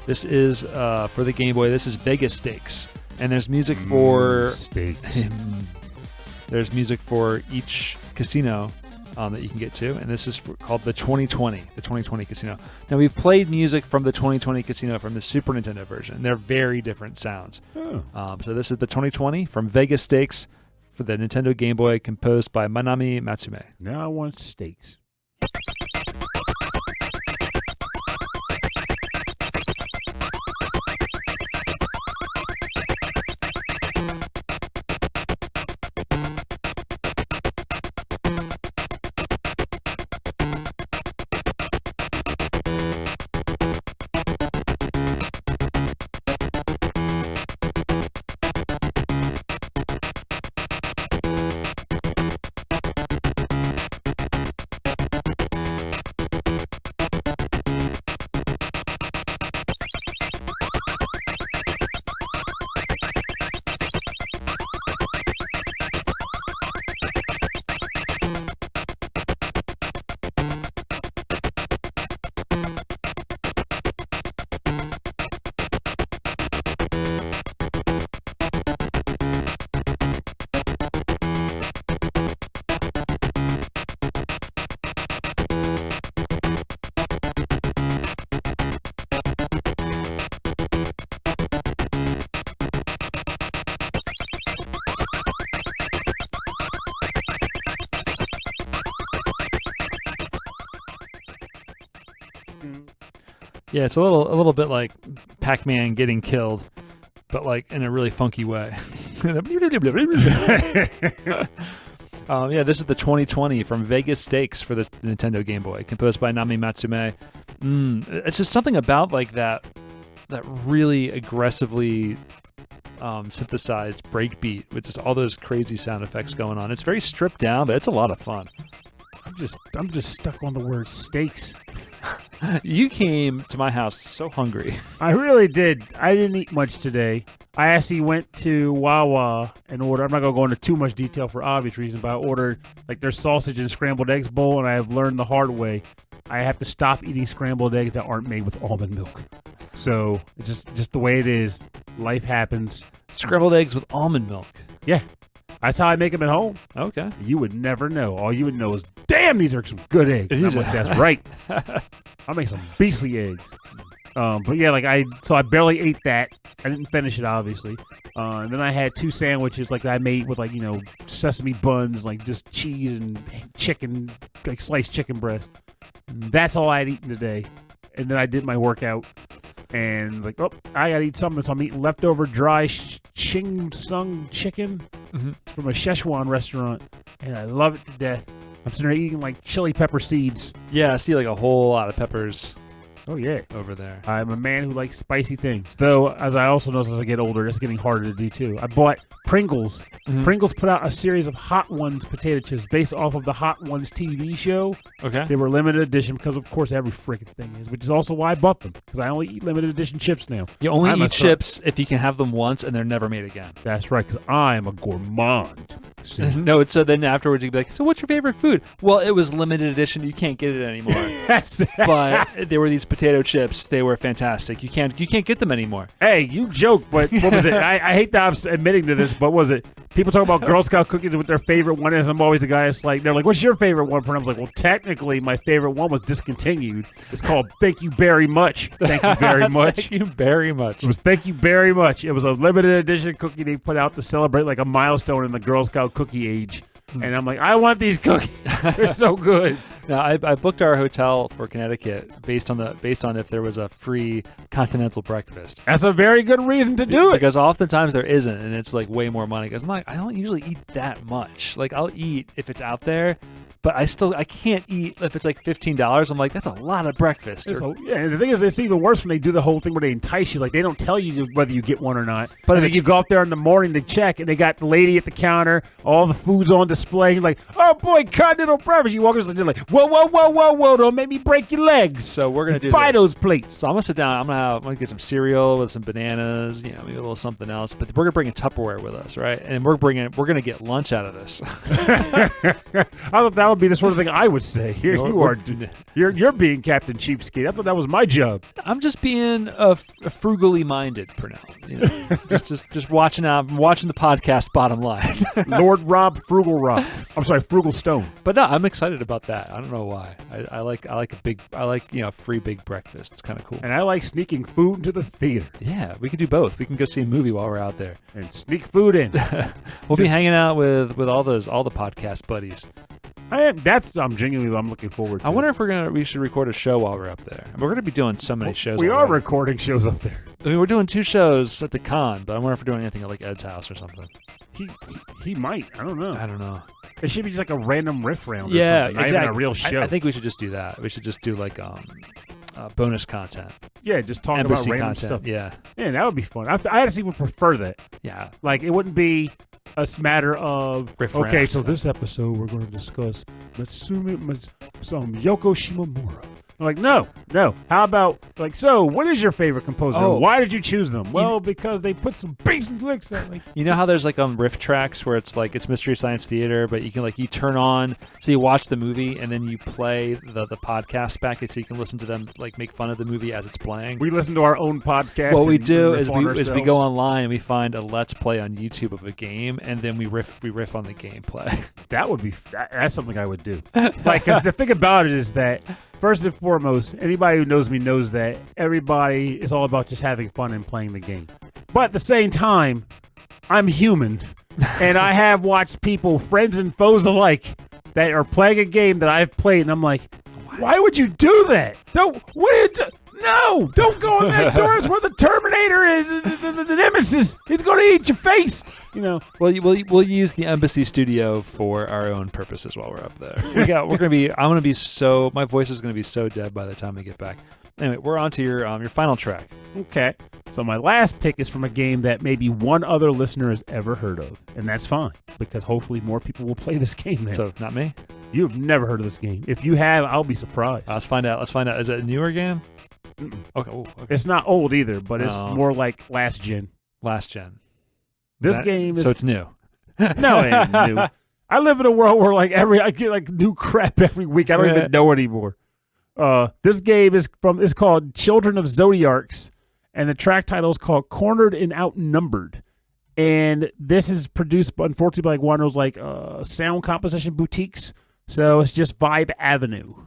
This is for the Game Boy. This is Vegas Stakes, and there's music for there's music for each casino that you can get to, and this is called the 2020 Casino. Now we've played music from the 2020 Casino from the Super Nintendo version. They're very different sounds. So this is the 2020 from Vegas Stakes for the Nintendo Game Boy, composed by Manami Matsumae. Now I want stakes. Yeah, it's a little bit like Pac-Man getting killed, but like in a really funky way. Yeah, this is the 2020 from Vegas Stakes for the Nintendo Game Boy, composed by Nami Matsumae. It's just something about like that really aggressively synthesized breakbeat with just all those crazy sound effects going on. It's very stripped down, but it's a lot of fun. I'm just stuck on the word steaks. You came to my house so hungry. I really did. I didn't eat much today. I actually went to Wawa and ordered. I'm not going to go into too much detail for obvious reasons, but I ordered like their sausage and scrambled eggs bowl, and I have learned the hard way. I have to stop eating scrambled eggs that aren't made with almond milk. So it's just the way it is. Life happens. Scrambled eggs with almond milk. Yeah. That's how I make them at home. Okay. You would never know. All you would know is, damn, these are some good eggs. And I'm like, that's right. I'll make some beastly eggs. But yeah, I barely ate that. I didn't finish it, obviously. And then I had 2 sandwiches I made with sesame buns, just cheese and chicken, sliced chicken breast. And that's all I had eaten today. And then I did my workout. And I gotta eat something, so I'm eating leftover dry Ching Sung chicken from a Szechuan restaurant, and I love it to death. I'm sitting there eating chili pepper seeds. Yeah, I see a whole lot of peppers. Oh yeah, over there. I'm a man who likes spicy things. Though, as I also know, as I get older, it's getting harder to do too. I bought Pringles. Pringles put out a series of Hot Ones potato chips based off of the Hot Ones TV show. Okay. They were limited edition because, of course, every freaking thing is, which is also why I bought them, because I only eat limited edition chips now. You only eat chips if you can have them once and they're never made again. That's right, because I am a gourmand. No, so then afterwards you'd be like, so what's your favorite food? Well, it was limited edition. You can't get it anymore. But there were these potato chips. They were fantastic. You can't get them anymore. Hey, you joke, but what was it? I hate that I'm admitting to this, but what was it? People talk about Girl Scout cookies and what their favorite one is. I'm always the guy that's they're like, what's your favorite one? And I'm like, well, technically, my favorite one was discontinued. It's called Thank You Very Much. Thank you very much. Thank you very much. It was Thank You Very Much. It was a limited edition cookie they put out to celebrate a milestone in the Girl Scout cookie age. And I'm like, I want these cookies. They're so good. Now, I booked our hotel for Connecticut based on if there was a free continental breakfast. That's a very good reason to do it. Because oftentimes there isn't, and it's way more money. Because I'm like, I don't usually eat that much. I'll eat if it's out there, but I can't eat if it's $15. I'm like, that's a lot of breakfast. And the thing is, it's even worse when they do the whole thing where they entice you. They don't tell you whether you get one or not. But if you go up there in the morning to check, and they got the lady at the counter, all the food's on display. You're like, oh boy, continental breakfast. You walk in, you're like, whoa, don't make me break your legs. So we're gonna buy those plates. So I'm gonna sit down. I'm gonna get some cereal with some bananas, maybe a little something else. But we're gonna bring a Tupperware with us, right? And we're gonna get lunch out of this. I thought that would be the sort of thing I would say. You're being Captain Cheapskate. I thought that was my job. I'm just being frugally minded, Pernell. Just watching out, watching the podcast. Bottom line, Lord Rob Frugal Rob. I'm sorry, Frugal Stone. But no, I'm excited about that. I don't know why. I like free big breakfast. It's kind of cool. And I like sneaking food into the theater. Yeah, we can do both. We can go see a movie while we're out there and sneak food in. We'll be hanging out with all the podcast buddies. I'm looking forward to. I wonder if we should record a show while we're up there. We're going to be doing so many shows. We are recording shows up there. I mean, we're doing 2 shows at the con, but I wonder if we're doing anything at Ed's house or something. He might. I don't know. It should be just a random riff round. Yeah, or something. Not even a real show. I think we should just do that. We should just do bonus content. Yeah, just talk Embassy about random content. stuff. Yeah, that would be fun. I actually would prefer that. Yeah, it wouldn't be a matter of riff okay. So this episode we're going to discuss Yoko Shimomura. I'm like, no. How about so? What is your favorite composer? Oh. Why did you choose them? Well, because they put some basic licks on. You know how there's riff tracks where it's it's Mystery Science Theater, but you can you turn on, so you watch the movie and then you play the podcast back, so you can listen to them make fun of the movie as it's playing. We listen to our own podcast. What we do is we go online and we find a Let's Play on YouTube of a game, and then we riff on the gameplay. That's something I would do. Because the thing about it is that first and foremost, anybody who knows me knows that everybody is all about just having fun and playing the game. But at the same time, I'm human, and I have watched people, friends and foes alike, that are playing a game that I've played, and I'm like, Why would you do that? Don't go in that door. It's where the Terminator is. The Nemesis. He's going to eat your face. We'll use the embassy studio for our own purposes while we're up there. My voice is gonna be so dead by the time we get back. Anyway, we're on to your final track. Okay. So my last pick is from a game that maybe one other listener has ever heard of, and that's fine because hopefully more people will play this game then. So not me. You've never heard of this game. If you have, I'll be surprised. Let's find out. Is it a newer game? Okay. It's not old either, but it's more like last gen. This game is... So it's new. No, it ain't new. I live in a world where I get new crap every week. I don't even know anymore. This game is called Children of Zodiarcs, and the track title is called Cornered and Outnumbered. And this is produced, unfortunately, by one of those sound composition boutiques. So it's just Vibe Avenue.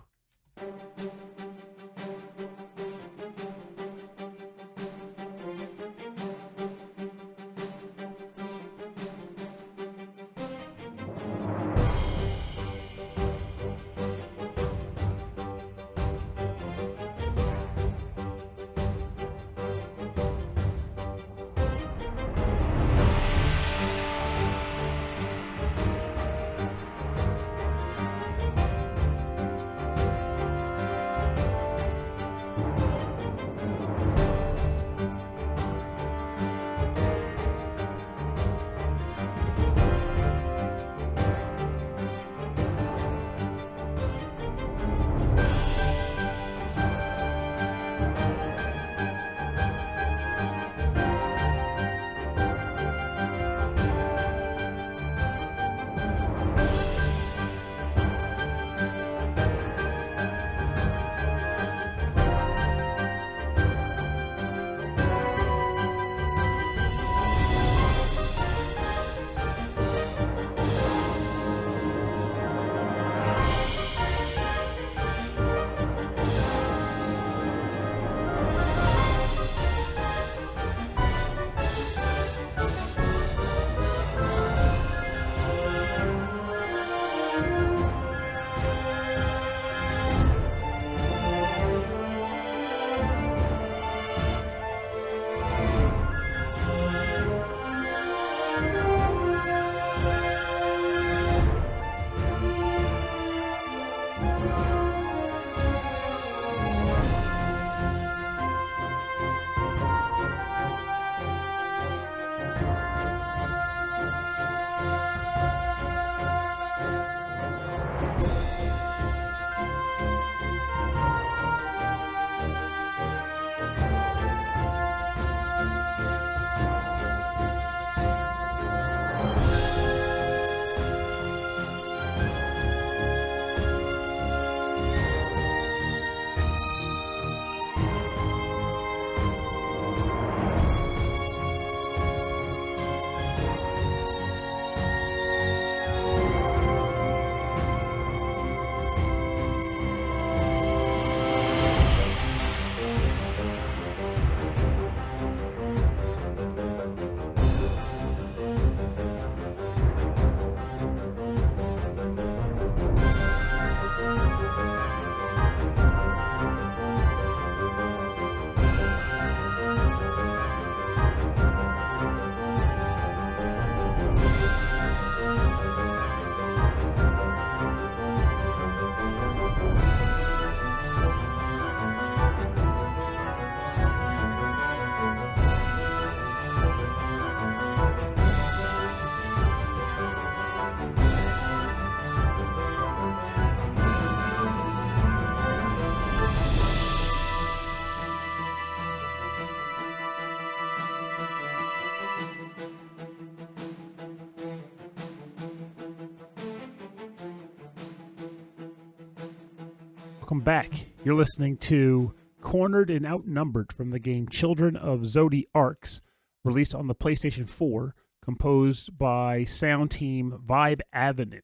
Welcome back. You're listening to Cornered and Outnumbered from the game Children of Zodiarcs, released on the PlayStation 4, composed by sound team Vibe Avenue.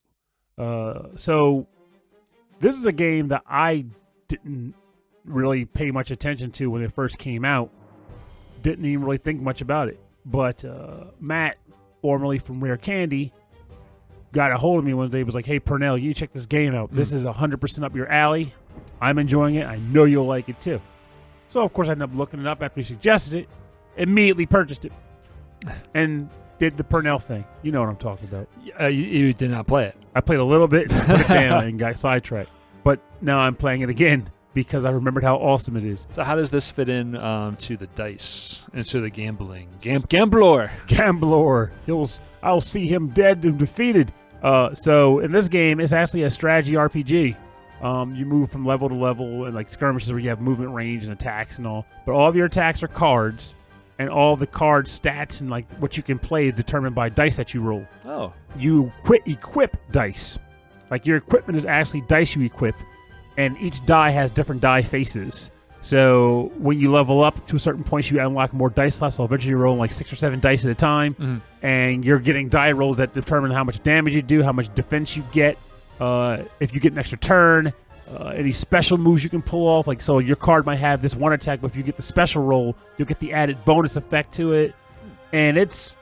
So this is a game that I didn't really pay much attention to when it first came out. Didn't even really think much about it. But Matt, formerly from Rare Candy, got a hold of me one day, was like, hey, Pernell, you check this game out. This is 100% up your alley. I'm enjoying it. I know you'll like it too. So, of course, I ended up looking it up after you suggested it. Immediately purchased it. And did the Pernell thing. You know what I'm talking about. You did not play it. I played a little bit, put it down, and got sidetracked. But now I'm playing it again because I remembered how awesome it is. So how does this fit in to the dice and to the gambling? Gambler. I'll see him dead and defeated. So in this game, it's actually a strategy RPG. You move from level to level and like skirmishes where you have movement range and attacks and all. But all of your attacks are cards, and all the card stats and like what you can play is determined by dice that you roll. Oh. You equip dice. Like your equipment is actually dice you equip, and each die has different die faces. So when you level up to a certain point, you unlock more dice slots. So eventually you're rolling like 6 or 7 dice at a time, and you're getting die rolls that determine how much damage you do, how much defense you get, if you get an extra turn, any special moves you can pull off. Like, so your card might have this one attack, but if you get the special roll, you'll get the added bonus effect to it, and it's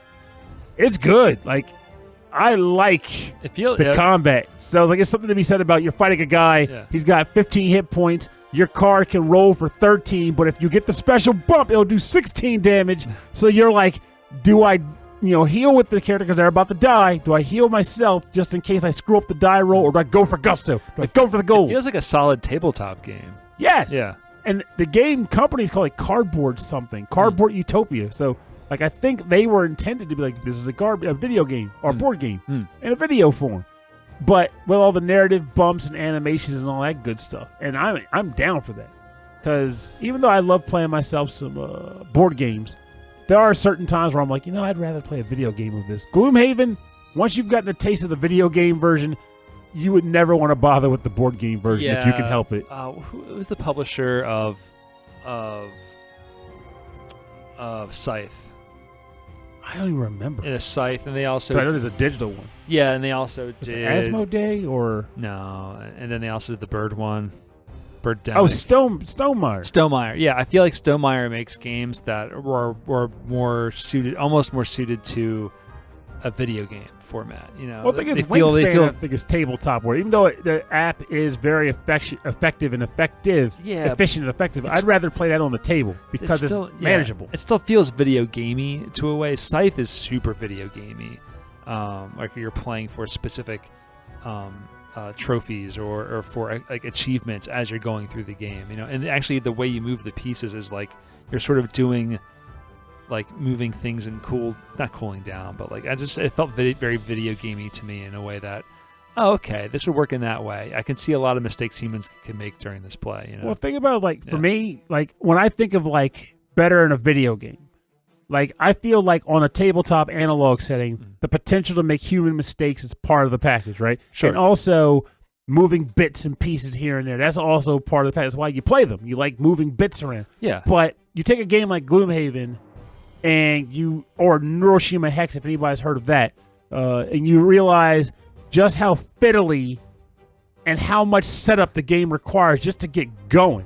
good. Like, I like the combat. So like, it's something to be said about you're fighting a guy. Yeah. He's got 15 hit points. Your card can roll for 13, but if you get the special bump, it'll do 16 damage. So you're like, do I, heal with the character because they're about to die? Do I heal myself just in case I screw up the die roll, or do I go for gusto? Do I go for the goal? It feels like a solid tabletop game. Yes. Yeah. And the game companies call it Cardboard something, Cardboard Utopia. So like, I think they were intended to be like, this is a video game or board game in a video form, but with all the narrative bumps and animations and all that good stuff. And I'm down for that, because even though I love playing myself some board games, there are certain times where I'm like, I'd rather play a video game of this. Gloomhaven, once you've gotten a taste of the video game version, you would never want to bother with the board game version if you can help it. Who's the publisher of Scythe? I don't even remember. In a Scythe, and they also... I know there's a digital one. Yeah, and they also did... Asmodee, or... No, and then they also did the Bird one. Birdemic. Oh, Stonemaier. Stonemaier, yeah. I feel like Stonemaier makes games that were more suited, almost more suited to a video game format. Well, I think it's Wingspan, I think it's tabletop, where even though the app is very effective and effective, efficient and effective, I'd rather play that on the table because it's manageable. It still feels video gamey to a way. Scythe is super video gamey, like you're playing for specific trophies or for like achievements as you're going through the game. And actually the way you move the pieces is like you're sort of doing. Like moving things and not cooling down, but like it felt very video gamey to me in a way that, okay, this would work in that way. I can see a lot of mistakes humans can make during this play. Well, think about for me, like when I think of like better in a video game, like I feel like on a tabletop analog setting, the potential to make human mistakes is part of the package, right? Sure. And also moving bits and pieces here and there, that's also part of the package. That's why you play them. You like moving bits around. Yeah. But you take a game like Gloomhaven, or Neuroshima Hex, if anybody's heard of that, and you realize just how fiddly and how much setup the game requires just to get going.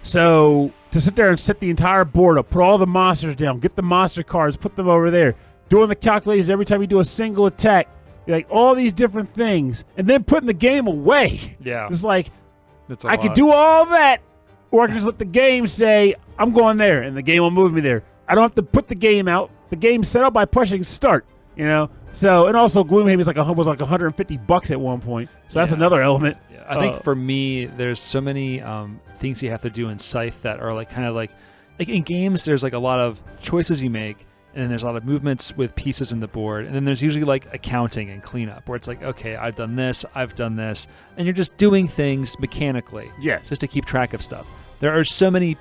So to sit there and set the entire board up, put all the monsters down, get the monster cards, put them over there, doing the calculations every time you do a single attack, like all these different things, and then putting the game away. Yeah. It's like, I could do all that, or I can just let the game say, I'm going there, and the game will move me there. I don't have to put the game out. The game's set up by pushing start, So, and also Gloomhaven was like $150 at one point. So that's another element. Yeah. I think for me, there's so many things you have to do in Scythe that are like kind of like in games, there's like a lot of choices you make, and then there's a lot of movements with pieces in the board, and then there's usually like accounting and cleanup where it's like, okay, I've done this, and you're just doing things mechanically. Yes. Just to keep track of stuff. There are so many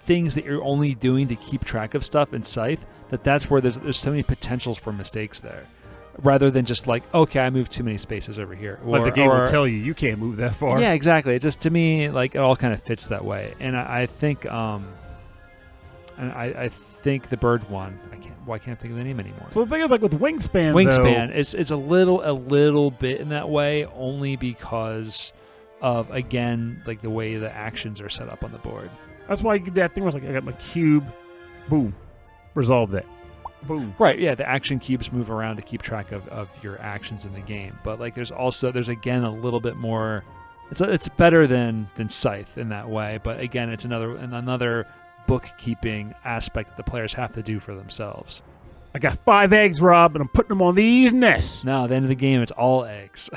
things that you're only doing to keep track of stuff in Scythe that's where there's so many potentials for mistakes there, rather than just like, okay, I moved too many spaces over here, but the game will tell you can't move that far. Yeah, exactly. It just, to me, like, it all kind of fits that way. And I think I think the Bird one, I can't think of the name anymore. So the thing is, like with Wingspan is a little bit in that way, only because of, again, like the way the actions are set up on the board. That's why you did that thing where it's like, I got my cube, boom, resolve that. Boom. Right, yeah, the action cubes move around to keep track of your actions in the game. But like there's again a little bit more it's better than Scythe in that way. But again, it's another bookkeeping aspect that the players have to do for themselves. I got 5 eggs, Rob, and I'm putting them on these nests. No, at the end of the game, it's all eggs.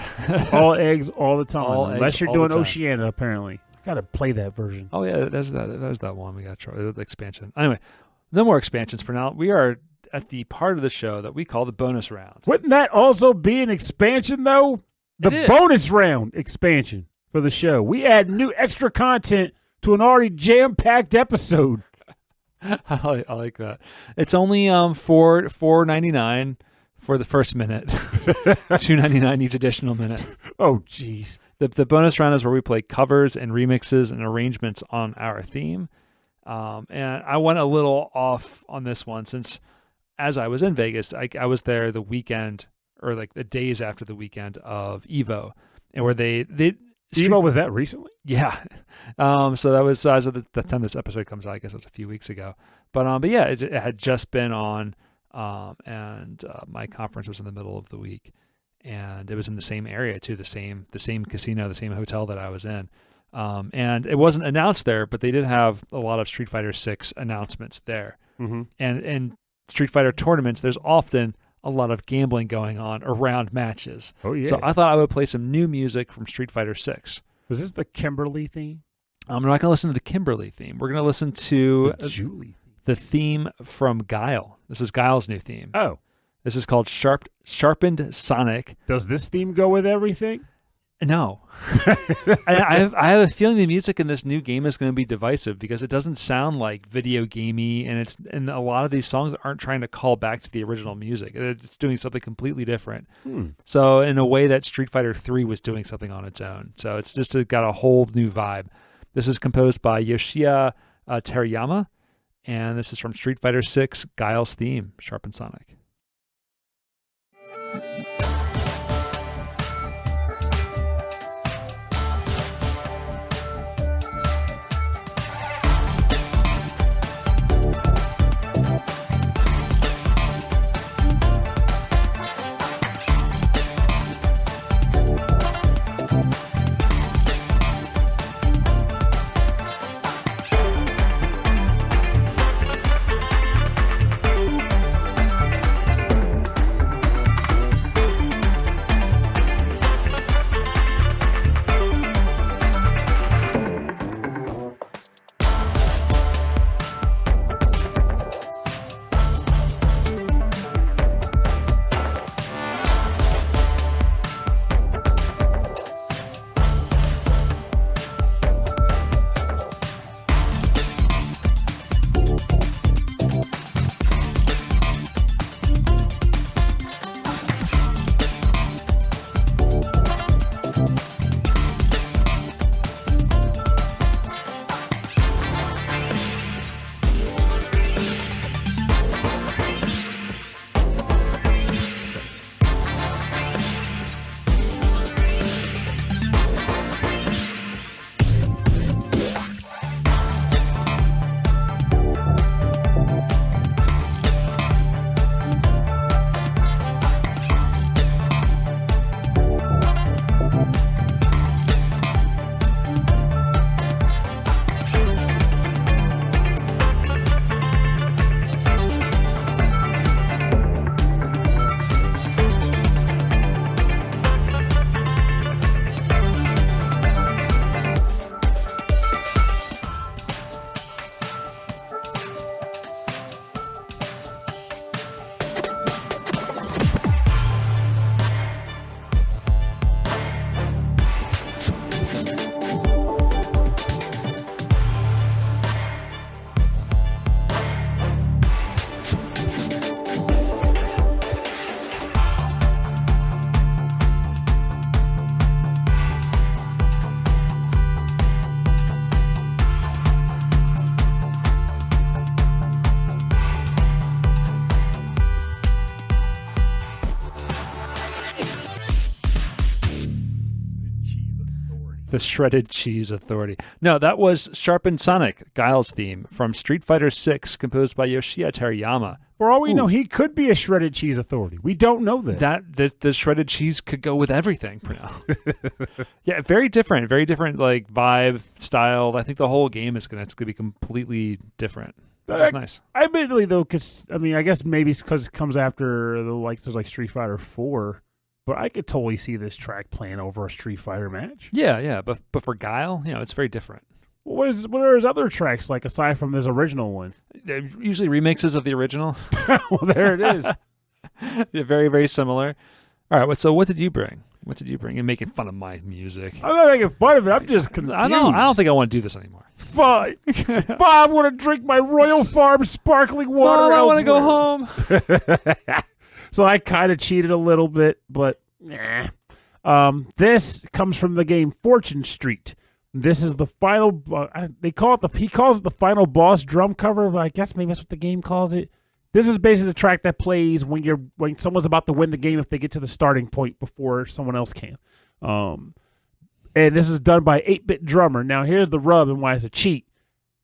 All eggs all the time. All Unless eggs you're all doing the time. Oceania, apparently. Got to play that version. Oh, yeah, there's that one. We got to try the expansion. Anyway, no more expansions for now. We are at the part of the show that we call the bonus round. Wouldn't that also be an expansion, though? The bonus round expansion for the show. We add new extra content to an already jam-packed episode. I like that. It's only $4.99 for the first minute, $2.99 each additional minute. Oh, jeez. The bonus round is where we play covers and remixes and arrangements on our theme. And I went a little off on this one since, as I was in Vegas, I was there the weekend or like the days after the weekend of Evo, and where they Evo, was that recently? Yeah. So that was as of the time this episode comes out. I guess it was a few weeks ago. But yeah, it had just been on, and my conference was in the middle of the week, and it was in the same area too, the same casino, the same hotel that I was in. And it wasn't announced there, but they did have a lot of Street Fighter 6 announcements there. Mm-hmm. And in Street Fighter tournaments, there's often a lot of gambling going on around matches. Oh, yeah. So I thought I would play some new music from Street Fighter 6. Was this the Kimberly theme? I'm not going to listen to the Kimberly theme. We're going to listen to the theme from Guile. This is Guile's new theme. Oh. This is called Sharpened Sonic. Does this theme go with everything? No. I have a feeling the music in this new game is going to be divisive because it doesn't sound like video gamey, and a lot of these songs aren't trying to call back to the original music. It's doing something completely different. So in a way that Street Fighter 3 was doing something on its own. So it's just got a whole new vibe. This is composed by Yoshiya Terayama, and this is from Street Fighter 6, Guile's theme, Sharpened Sonic. The Shredded Cheese Authority. No, that was Sharpened Sonic, Guile's theme from Street Fighter VI, composed by Yoshiya Terayama. For all we know, he could be a Shredded Cheese Authority. We don't know that. The shredded cheese could go with everything, Pernell. Yeah, very different like vibe, style. I think the whole game is going to be completely different. Which is nice. Admittedly, though, because I guess maybe it's because it comes after the likes of like Street Fighter 4, but I could totally see this track playing over a Street Fighter match. Yeah, but for Guile, it's very different. What are his other tracks like aside from his original one? They're usually remixes of the original. Well, there it is. Yeah, very, very similar. All right, so what did you bring? You're making fun of my music. I'm not making fun of it. I'm just confused. I don't think I want to do this anymore. Fine. I want to drink my Royal Farm sparkling water. I want to go home. So I kind of cheated a little bit, but this comes from the game Fortune Street. This is the final. He calls it the final boss drum cover. But I guess maybe that's what the game calls it. This is basically the track that plays when someone's about to win the game if they get to the starting point before someone else can. And this is done by 8-Bit Drummer. Now here's the rub and why it's a cheat.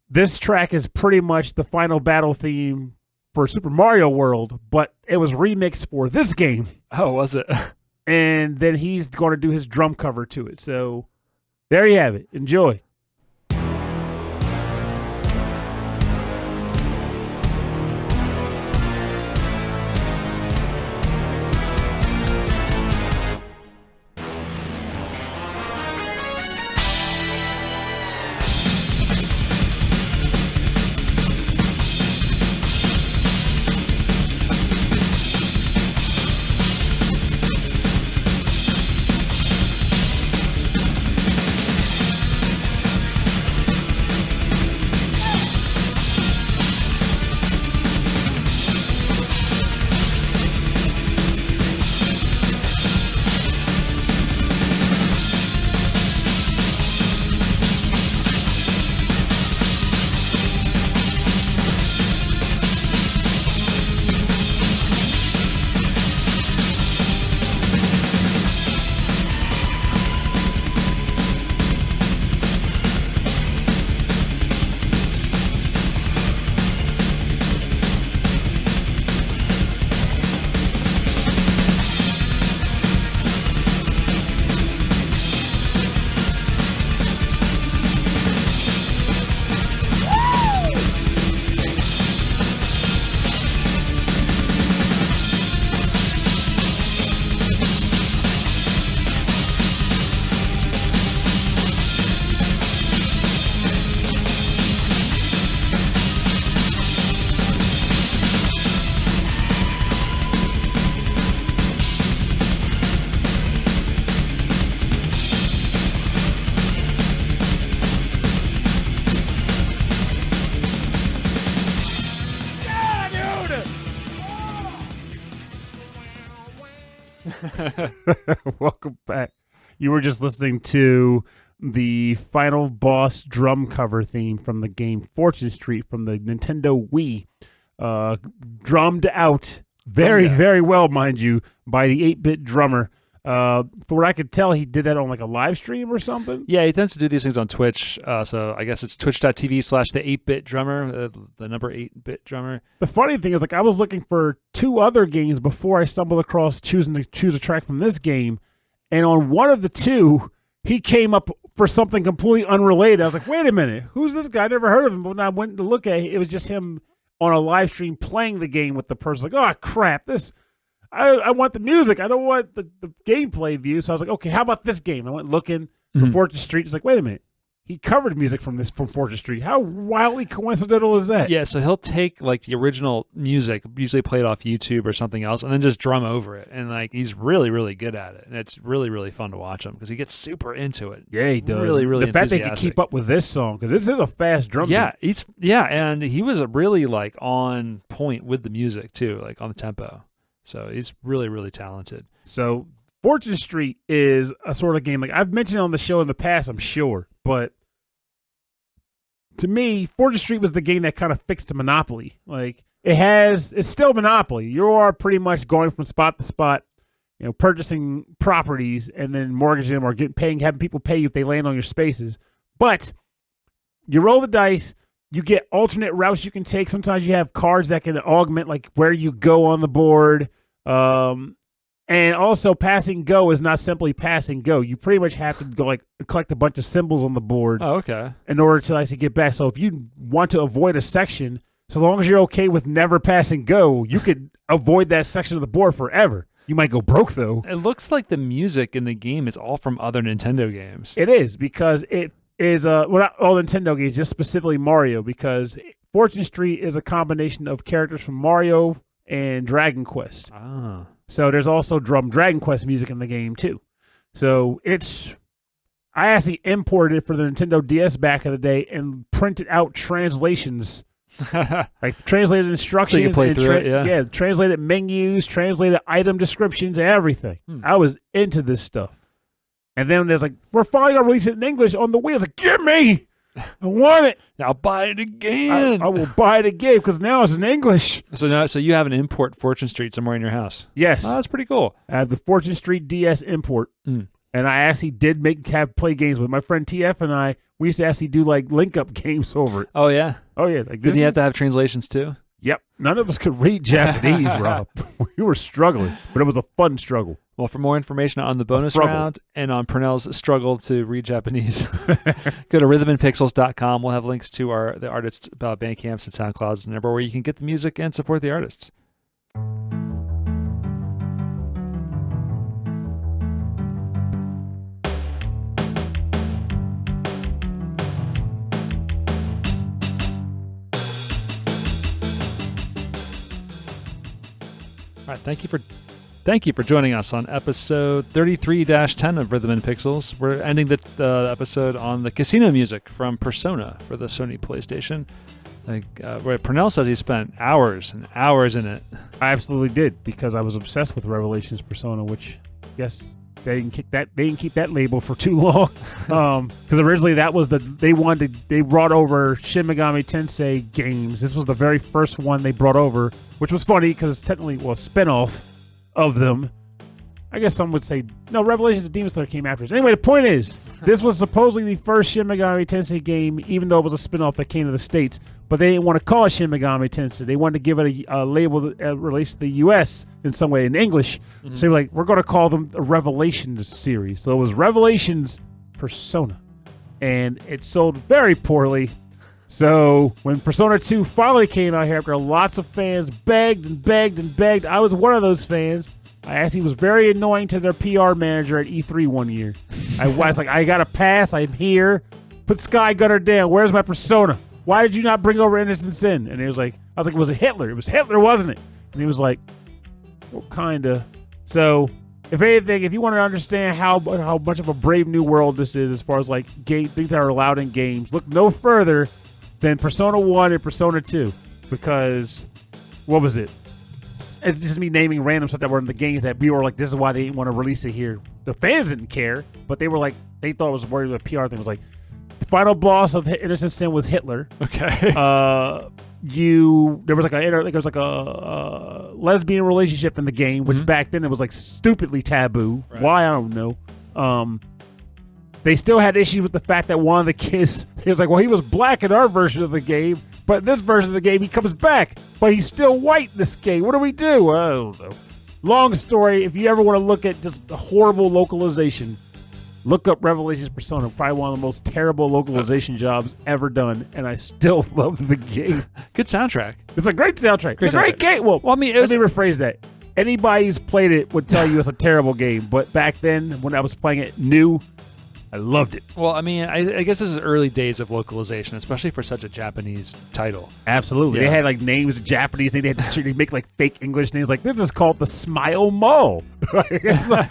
This track is pretty much the final battle theme for Super Mario World, but it was remixed for this game. Oh, was it? And then he's going to do his drum cover to it. So there you have it. Enjoy. Welcome back. You were just listening to the final boss drum cover theme from the game Fortune Street from the Nintendo Wii. Drummed out very well, mind you, by the 8-Bit Drummer. For what I could tell, he did that on like a live stream or something. Yeah, he tends to do these things on Twitch. So I guess it's twitch.tv/the 8-Bit-Drummer, the number 8-Bit Drummer. The funny thing is, like, I was looking for 2 other games before I stumbled across choosing to choose a track from this game. And on one of the 2, he came up for something completely unrelated. I was like, wait a minute, who's this guy? I never heard of him. But when I went to look at it, it was just him on a live stream playing the game with the person. Like, oh, crap, this... I want the music. I don't want the gameplay view. So I was like, okay, how about this game? I went looking for Fortune Street. It's like, wait a minute. He covered music from Fortune Street. How wildly coincidental is that? Yeah, so he'll take like the original music, usually played off YouTube or something else, and then just drum over it. And like he's really, really good at it. And it's really, really fun to watch him because he gets super into it. Yeah, he does. Really, really the fact that he can keep up with this song, because this is a fast drum beat. And he was really like on point with the music too, like on the tempo. So he's really, really talented. So Fortune Street is a sort of game, like I've mentioned on the show in the past, I'm sure, but to me, Fortune Street was the game that kind of fixed Monopoly. Like it's still Monopoly. You are pretty much going from spot to spot, purchasing properties and then mortgaging them or having people pay you if they land on your spaces. But you roll the dice, you get alternate routes you can take. Sometimes you have cards that can augment like where you go on the board. And also passing go is not simply passing go. You pretty much have to go collect a bunch of symbols on the board. Oh, okay. In order to actually get back. So if you want to avoid a section, so long as you're okay with never passing go, you could avoid that section of the board forever. You might go broke though. It looks like the music in the game is all from other Nintendo games. It is because it is not all Nintendo games, just specifically Mario, because Fortune Street is a combination of characters from Mario and Dragon Quest. Ah. So there's also Dragon Quest music in the game too. So I actually imported it for the Nintendo DS back in the day and printed out translations, like translated instructions, so you can play through it, yeah, translated menus, translated item descriptions, everything. I was into this stuff. And then there's like, we're finally gonna release it in English on the Wii. I was like, give me! I want it. I'll buy it again. I will buy it again because now it's in English. So you have an import Fortune Street somewhere in your house? Yes. Oh, that's pretty cool. I have the Fortune Street DS import. And I actually did play games with my friend TF and I. We used to actually do like link-up games over it. Oh, yeah? Oh, yeah. Like, did you have to have translations too? Yep. None of us could read Japanese, Rob. We were struggling, but it was a fun struggle. Well, for more information on the bonus round and on Pernell's struggle to read Japanese, go to rhythmandpixels.com. We'll have links to the artists' Bandcamps and SoundClouds and everywhere where you can get the music and support the artists. All right, thank you for joining us on episode 33-10 of Rhythm and Pixels. We're ending the episode on the casino music from Persona for the Sony PlayStation. Where Pernell says he spent hours and hours in it. I absolutely did because I was obsessed with Revelations Persona, which I guess they didn't keep that label for too long. Because originally that was they brought over Shin Megami Tensei games. This was the very first one they brought over, which was funny because it's technically a spinoff of them. I guess some would say, no, Revelations of Demon Slayer came after us. Anyway, the point is, this was supposedly the first Shin Megami Tensei game, even though it was a spinoff that came to the States, but they didn't want to call it Shin Megami Tensei. They wanted to give it a label that released the U.S. in some way, in English. So they were like, we're going to call them the Revelations series. So it was Revelations Persona. And it sold very poorly. So when Persona 2 finally came out here after lots of fans begged and begged and begged, I was one of those fans. I actually was very annoying to their PR manager at E3 one year. I was like, I got a pass. I'm here. Put Sky Gunner down. Where's my Persona? Why did you not bring over Innocent Sin? And he was like, I was like, was it Hitler? It was Hitler, wasn't it? And he was like, well, kinda. So, if anything, if you want to understand how much of a brave new world this is as far as like things that are allowed in games, look no further than Persona 1 and Persona 2. Because, what was it? It's just me naming random stuff that were in the games that we were like, this is why they didn't want to release it here. The fans didn't care, but they were like, they thought it was worried about a PR thing. It was like, the final boss of Innocent Sin was Hitler. Okay. There was like a lesbian relationship in the game, which back then it was like stupidly taboo. Right. Why, I don't know. They still had issues with the fact that one of the kids, he was like, well, he was black in our version of the game, but in this version of the game, he comes back, but he's still white in this game. What do we do? I don't know. Long story, if you ever want to look at just a horrible localization, look up Revelations Persona. Probably one of the most terrible localization jobs ever done, and I still love the game. Good soundtrack. It's a great soundtrack. It's a great game. Well, I mean, let me rephrase that. Anybody who's played it would tell you it's a terrible game, but back then, when I was playing it new, I loved it. Well, I mean, I guess this is early days of localization, especially for such a Japanese title. Absolutely. Yeah. They had like names in Japanese. They had to make like fake English names. Like, this is called the Smile Mall. It's like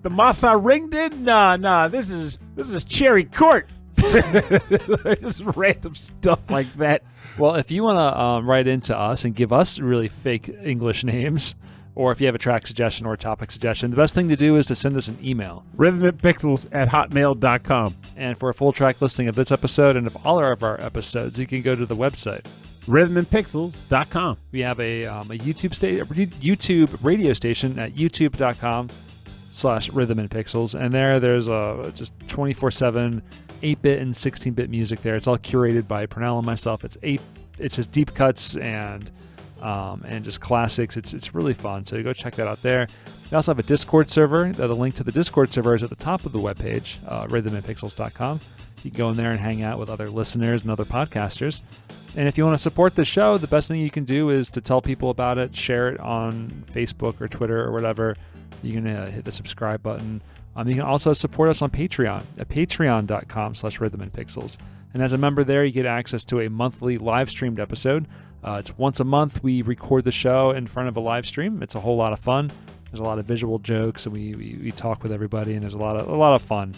the Masa Ringden? Nah. This is Cherry Court. Just random stuff like that. Well, if you want to write into us and give us really fake English names, or if you have a track suggestion or a topic suggestion, the best thing to do is to send us an email. rhythmandpixels@hotmail.com. And for a full track listing of this episode and of all of our episodes, you can go to the website, rhythmandpixels.com. We have a YouTube radio station at youtube.com/rhythmandpixels, and there's just 24/7 8-bit and 16-bit music there. It's all curated by Pernell and myself. It's just deep cuts and just classics. It's really fun. So go check that out there. We also have a Discord server. The link to the Discord server is at the top of the webpage, rhythmandpixels.com. You can go in there and hang out with other listeners and other podcasters. And if you want to support the show, the best thing you can do is to tell people about it, share it on Facebook or Twitter or whatever. You can hit the subscribe button. You can also support us on Patreon at patreon.com/rhythmandpixels. And as a member there, you get access to a monthly live streamed episode. It's once a month. We record the show in front of a live stream. It's a whole lot of fun. There's a lot of visual jokes, and we talk with everybody, and there's a lot of fun.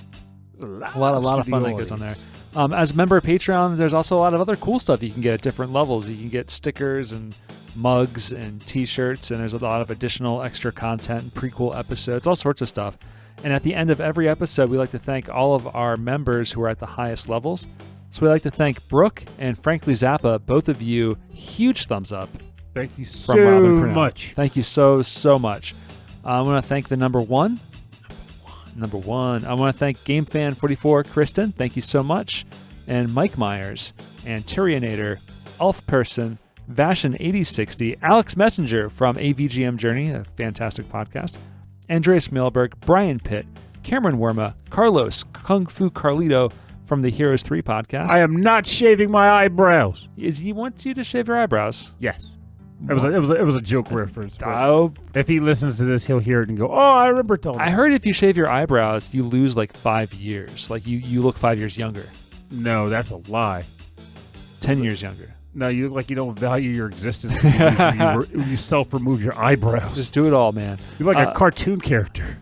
A lot of fun that goes on there. As a member of Patreon, there's also a lot of other cool stuff you can get at different levels. You can get stickers and mugs and t-shirts, and there's a lot of additional extra content, prequel episodes, all sorts of stuff. And at the end of every episode, we like to thank all of our members who are at the highest levels. So we'd like to thank Brooke and Frankly Zappa, both of you. Huge thumbs up. Thank you from Robin so Pernell. much. Thank you so much. I want to thank the number one. I want to thank GameFan44, Kristen. Thank you so much. And Mike Myers, and Tyrionator, Elf Person, Vashin8060, Alex Messenger from AVGM Journey, a fantastic podcast, Andreas Milberg, Brian Pitt, Cameron Worma, Carlos, Kung Fu Carlito from the Heroes 3 podcast. I am not shaving my eyebrows. He wants you to shave your eyebrows? Yes. It was a joke reference. Oh. If he listens to this, he'll hear it and go, "Oh, I remember telling." I heard if you shave your eyebrows, you lose like 5 years. Like you look 5 years younger. No, that's a lie. 10 years younger. No, you look like you don't value your existence when you self-remove your eyebrows. Just do it all, man. You're like a cartoon character.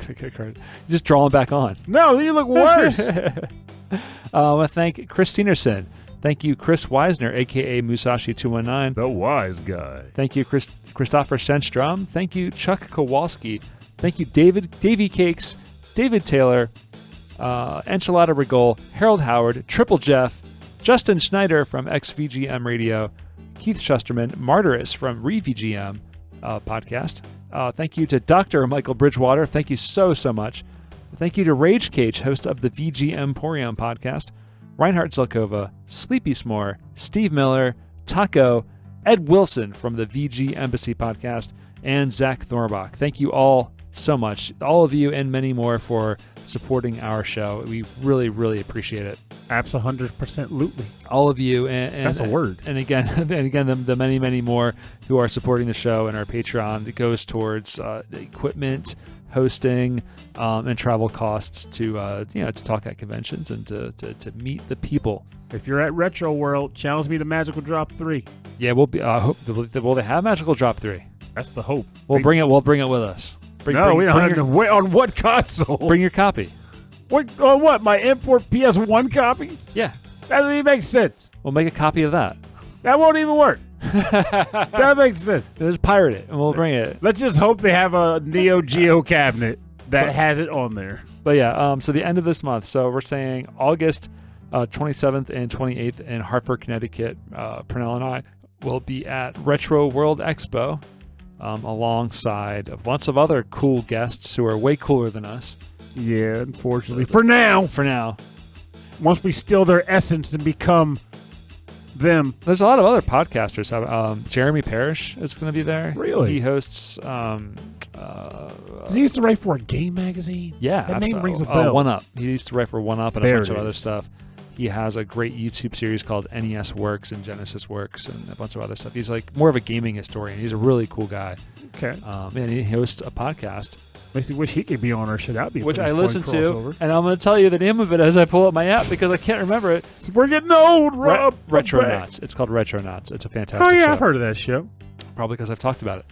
You just draw them back on. No, you look worse. I want to thank Chris Steenerson. Thank you, Chris Weisner, a.k.a. Musashi219. The wise guy. Thank you, Christopher Shenstrom. Thank you, Chuck Kowalski. Thank you, Davy Cakes, David Taylor, Enchilada Rigol, Harold Howard, Triple Jeff, Justin Schneider from XVGM Radio, Keith Shusterman, Martyrus from ReVGM podcast. Thank you to Dr. Michael Bridgewater. Thank you so much. Thank you to Rage Cage, host of the VG Emporium podcast, Reinhard Zelkova, Sleepy S'more, Steve Miller, Taco, Ed Wilson from the VG Embassy podcast, and Zach Thornbach. Thank you all so much, all of you and many more, for supporting our show. We really, really appreciate it. Absolutely 100%. All of you, and that's a word. And again, the many, many more who are supporting the show and our Patreon. That goes towards equipment, hosting, and travel costs to talk at conventions and to meet the people. If you're at Retro World, challenge me to Magical Drop 3. Yeah, we'll be. Will they have Magical Drop 3? That's the hope. We'll bring it with us. We don't have to wait. On what console? Bring your copy. What? On what? My import PS1 copy? Yeah. That doesn't even make sense. We'll make a copy of that. That won't even work. That makes sense. Just pirate it, and we'll bring it. Let's just hope they have a Neo Geo cabinet that has it on there. But yeah, so the end of this month. So we're saying August 27th and 28th in Hartford, Connecticut. Pernell and I will be at Retro World Expo alongside a bunch of other cool guests who are way cooler than us. Yeah, unfortunately. For now. Once we steal their essence and become them. There's a lot of other podcasters. Jeremy Parrish is going to be there. Really? He hosts... Did he used to write for a game magazine? Yeah. That name rings a bell. 1UP. He used to write for 1UP and a bunch of other stuff. He has a great YouTube series called NES Works and Genesis Works and a bunch of other stuff. He's like more of a gaming historian. He's a really cool guy. Okay. And he hosts a podcast. Makes me wish he could be on our show. That'd be which I listen to, and I'm going to tell you the name of it as I pull up my app because I can't remember it. We're getting old, Rob. Retronauts. It's called Retronauts. It's a fantastic show. I've heard of that show. Probably because I've talked about it.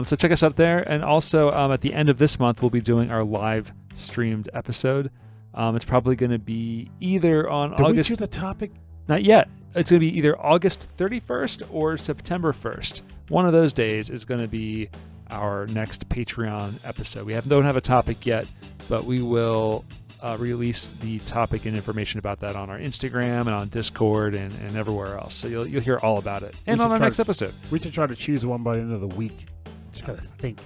So check us out there. And also at the end of this month, we'll be doing our live streamed episode. It's probably going to be either on August... Did we choose a topic? Not yet. It's going to be either August 31st or September 1st. One of those days is going to be our next Patreon episode. We don't have a topic yet, but we will release the topic and information about that on our Instagram and on Discord and everywhere else. So you'll hear all about it. And on our next episode. We should try to choose one by the end of the week. Just gotta think.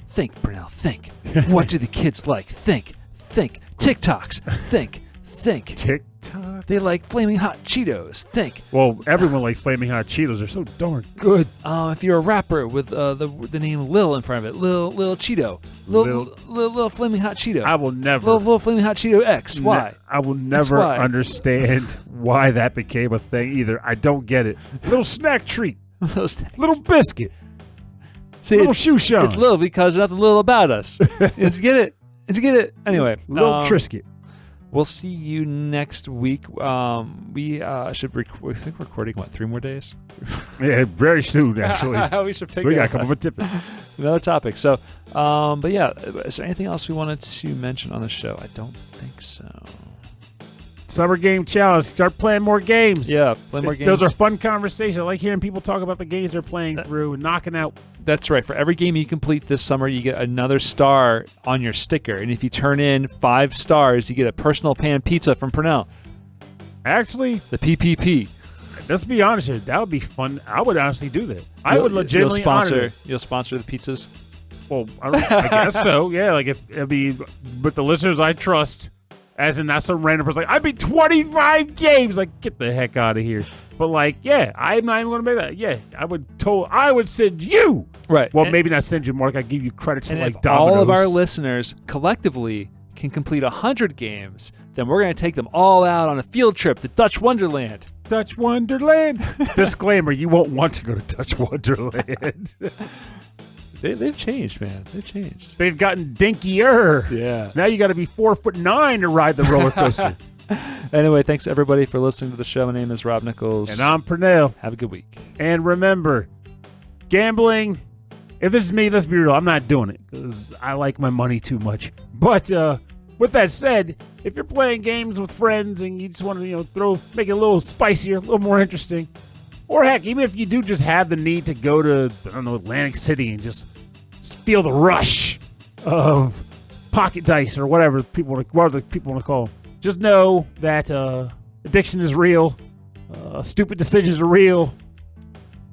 Think, Pernell, think. What do the kids like? Think. TikToks. Think. TikTok? They like Flaming Hot Cheetos. Think. Well, everyone likes Flaming Hot Cheetos. They're so darn good. If you're a rapper with the name Lil in front of it, Lil Cheeto. Lil Flaming Hot Cheeto. I will never. Lil Flaming Hot Cheeto X. Why? I will never understand why that became a thing either. I don't get it. Little snack treat. Little biscuit. See, little shoe shine. It's Lil because there's nothing little about us. Did you get it? Anyway. Little Triscuit. We'll see you next week. We should we think recording 3 more days? Yeah, very soon actually. We should figure. We gotta come up with tipping. Another topic. So, but yeah, is there anything else we wanted to mention on the show? I don't think so. Summer Game Challenge. Start playing more games. Yeah, play more games. Those are fun conversations. I like hearing people talk about the games they're playing through and knocking out. That's right. For every game you complete this summer, you get another star on your sticker. And if you turn in 5 stars, you get a personal pan pizza from Pernell. Actually, the PPP. Let's be honest here. That would be fun. I would honestly do that. I would legitimately honor it. You'll sponsor the pizzas? Well, I guess so. Yeah, like if it'd be, but the listeners I trust. As in, not some random person like, I beat 25 games. Like, get the heck out of here. But like, yeah, I'm not even going to make that. Yeah, I would send you. Right. Well, maybe not send you, Mark. I give you credits to like if Domino's. all of our listeners collectively can complete 100 games, then we're going to take them all out on a field trip to Dutch Wonderland. Dutch Wonderland. Disclaimer, you won't want to go to Dutch Wonderland. They've changed, man. They've changed. They've gotten dinkier. Yeah. Now you got to be 4'9" to ride the roller coaster. Anyway, thanks everybody for listening to the show. My name is Rob Nichols. And I'm Pernell. Have a good week. And remember, gambling, if this is me, let's be real, I'm not doing it because I like my money too much. But with that said, if you're playing games with friends and you just want to, make it a little spicier, a little more interesting, or heck, even if you do just have the need to go to, Atlantic City and just feel the rush of pocket dice or whatever people want to call them, just know that addiction is real, stupid decisions are real.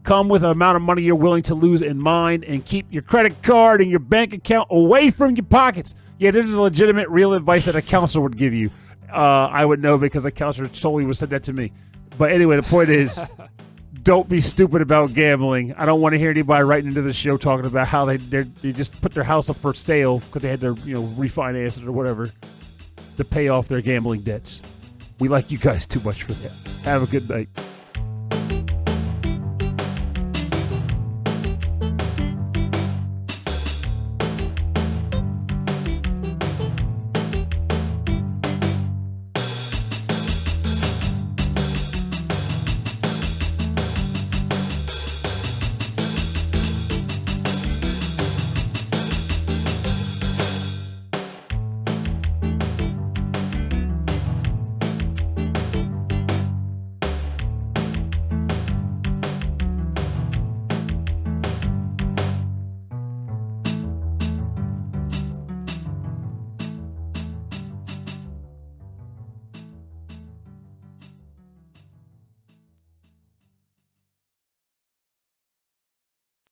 Come with an amount of money you're willing to lose in mind, and keep your credit card and your bank account away from your pockets. Yeah, this is legitimate, real advice that a counselor would give you. I would know because a counselor totally would said that to me. But anyway, the point is, don't be stupid about gambling. I don't want to hear anybody writing into the show talking about how they just put their house up for sale because they had to refinance it or whatever to pay off their gambling debts. We like you guys too much for that. Have a good night.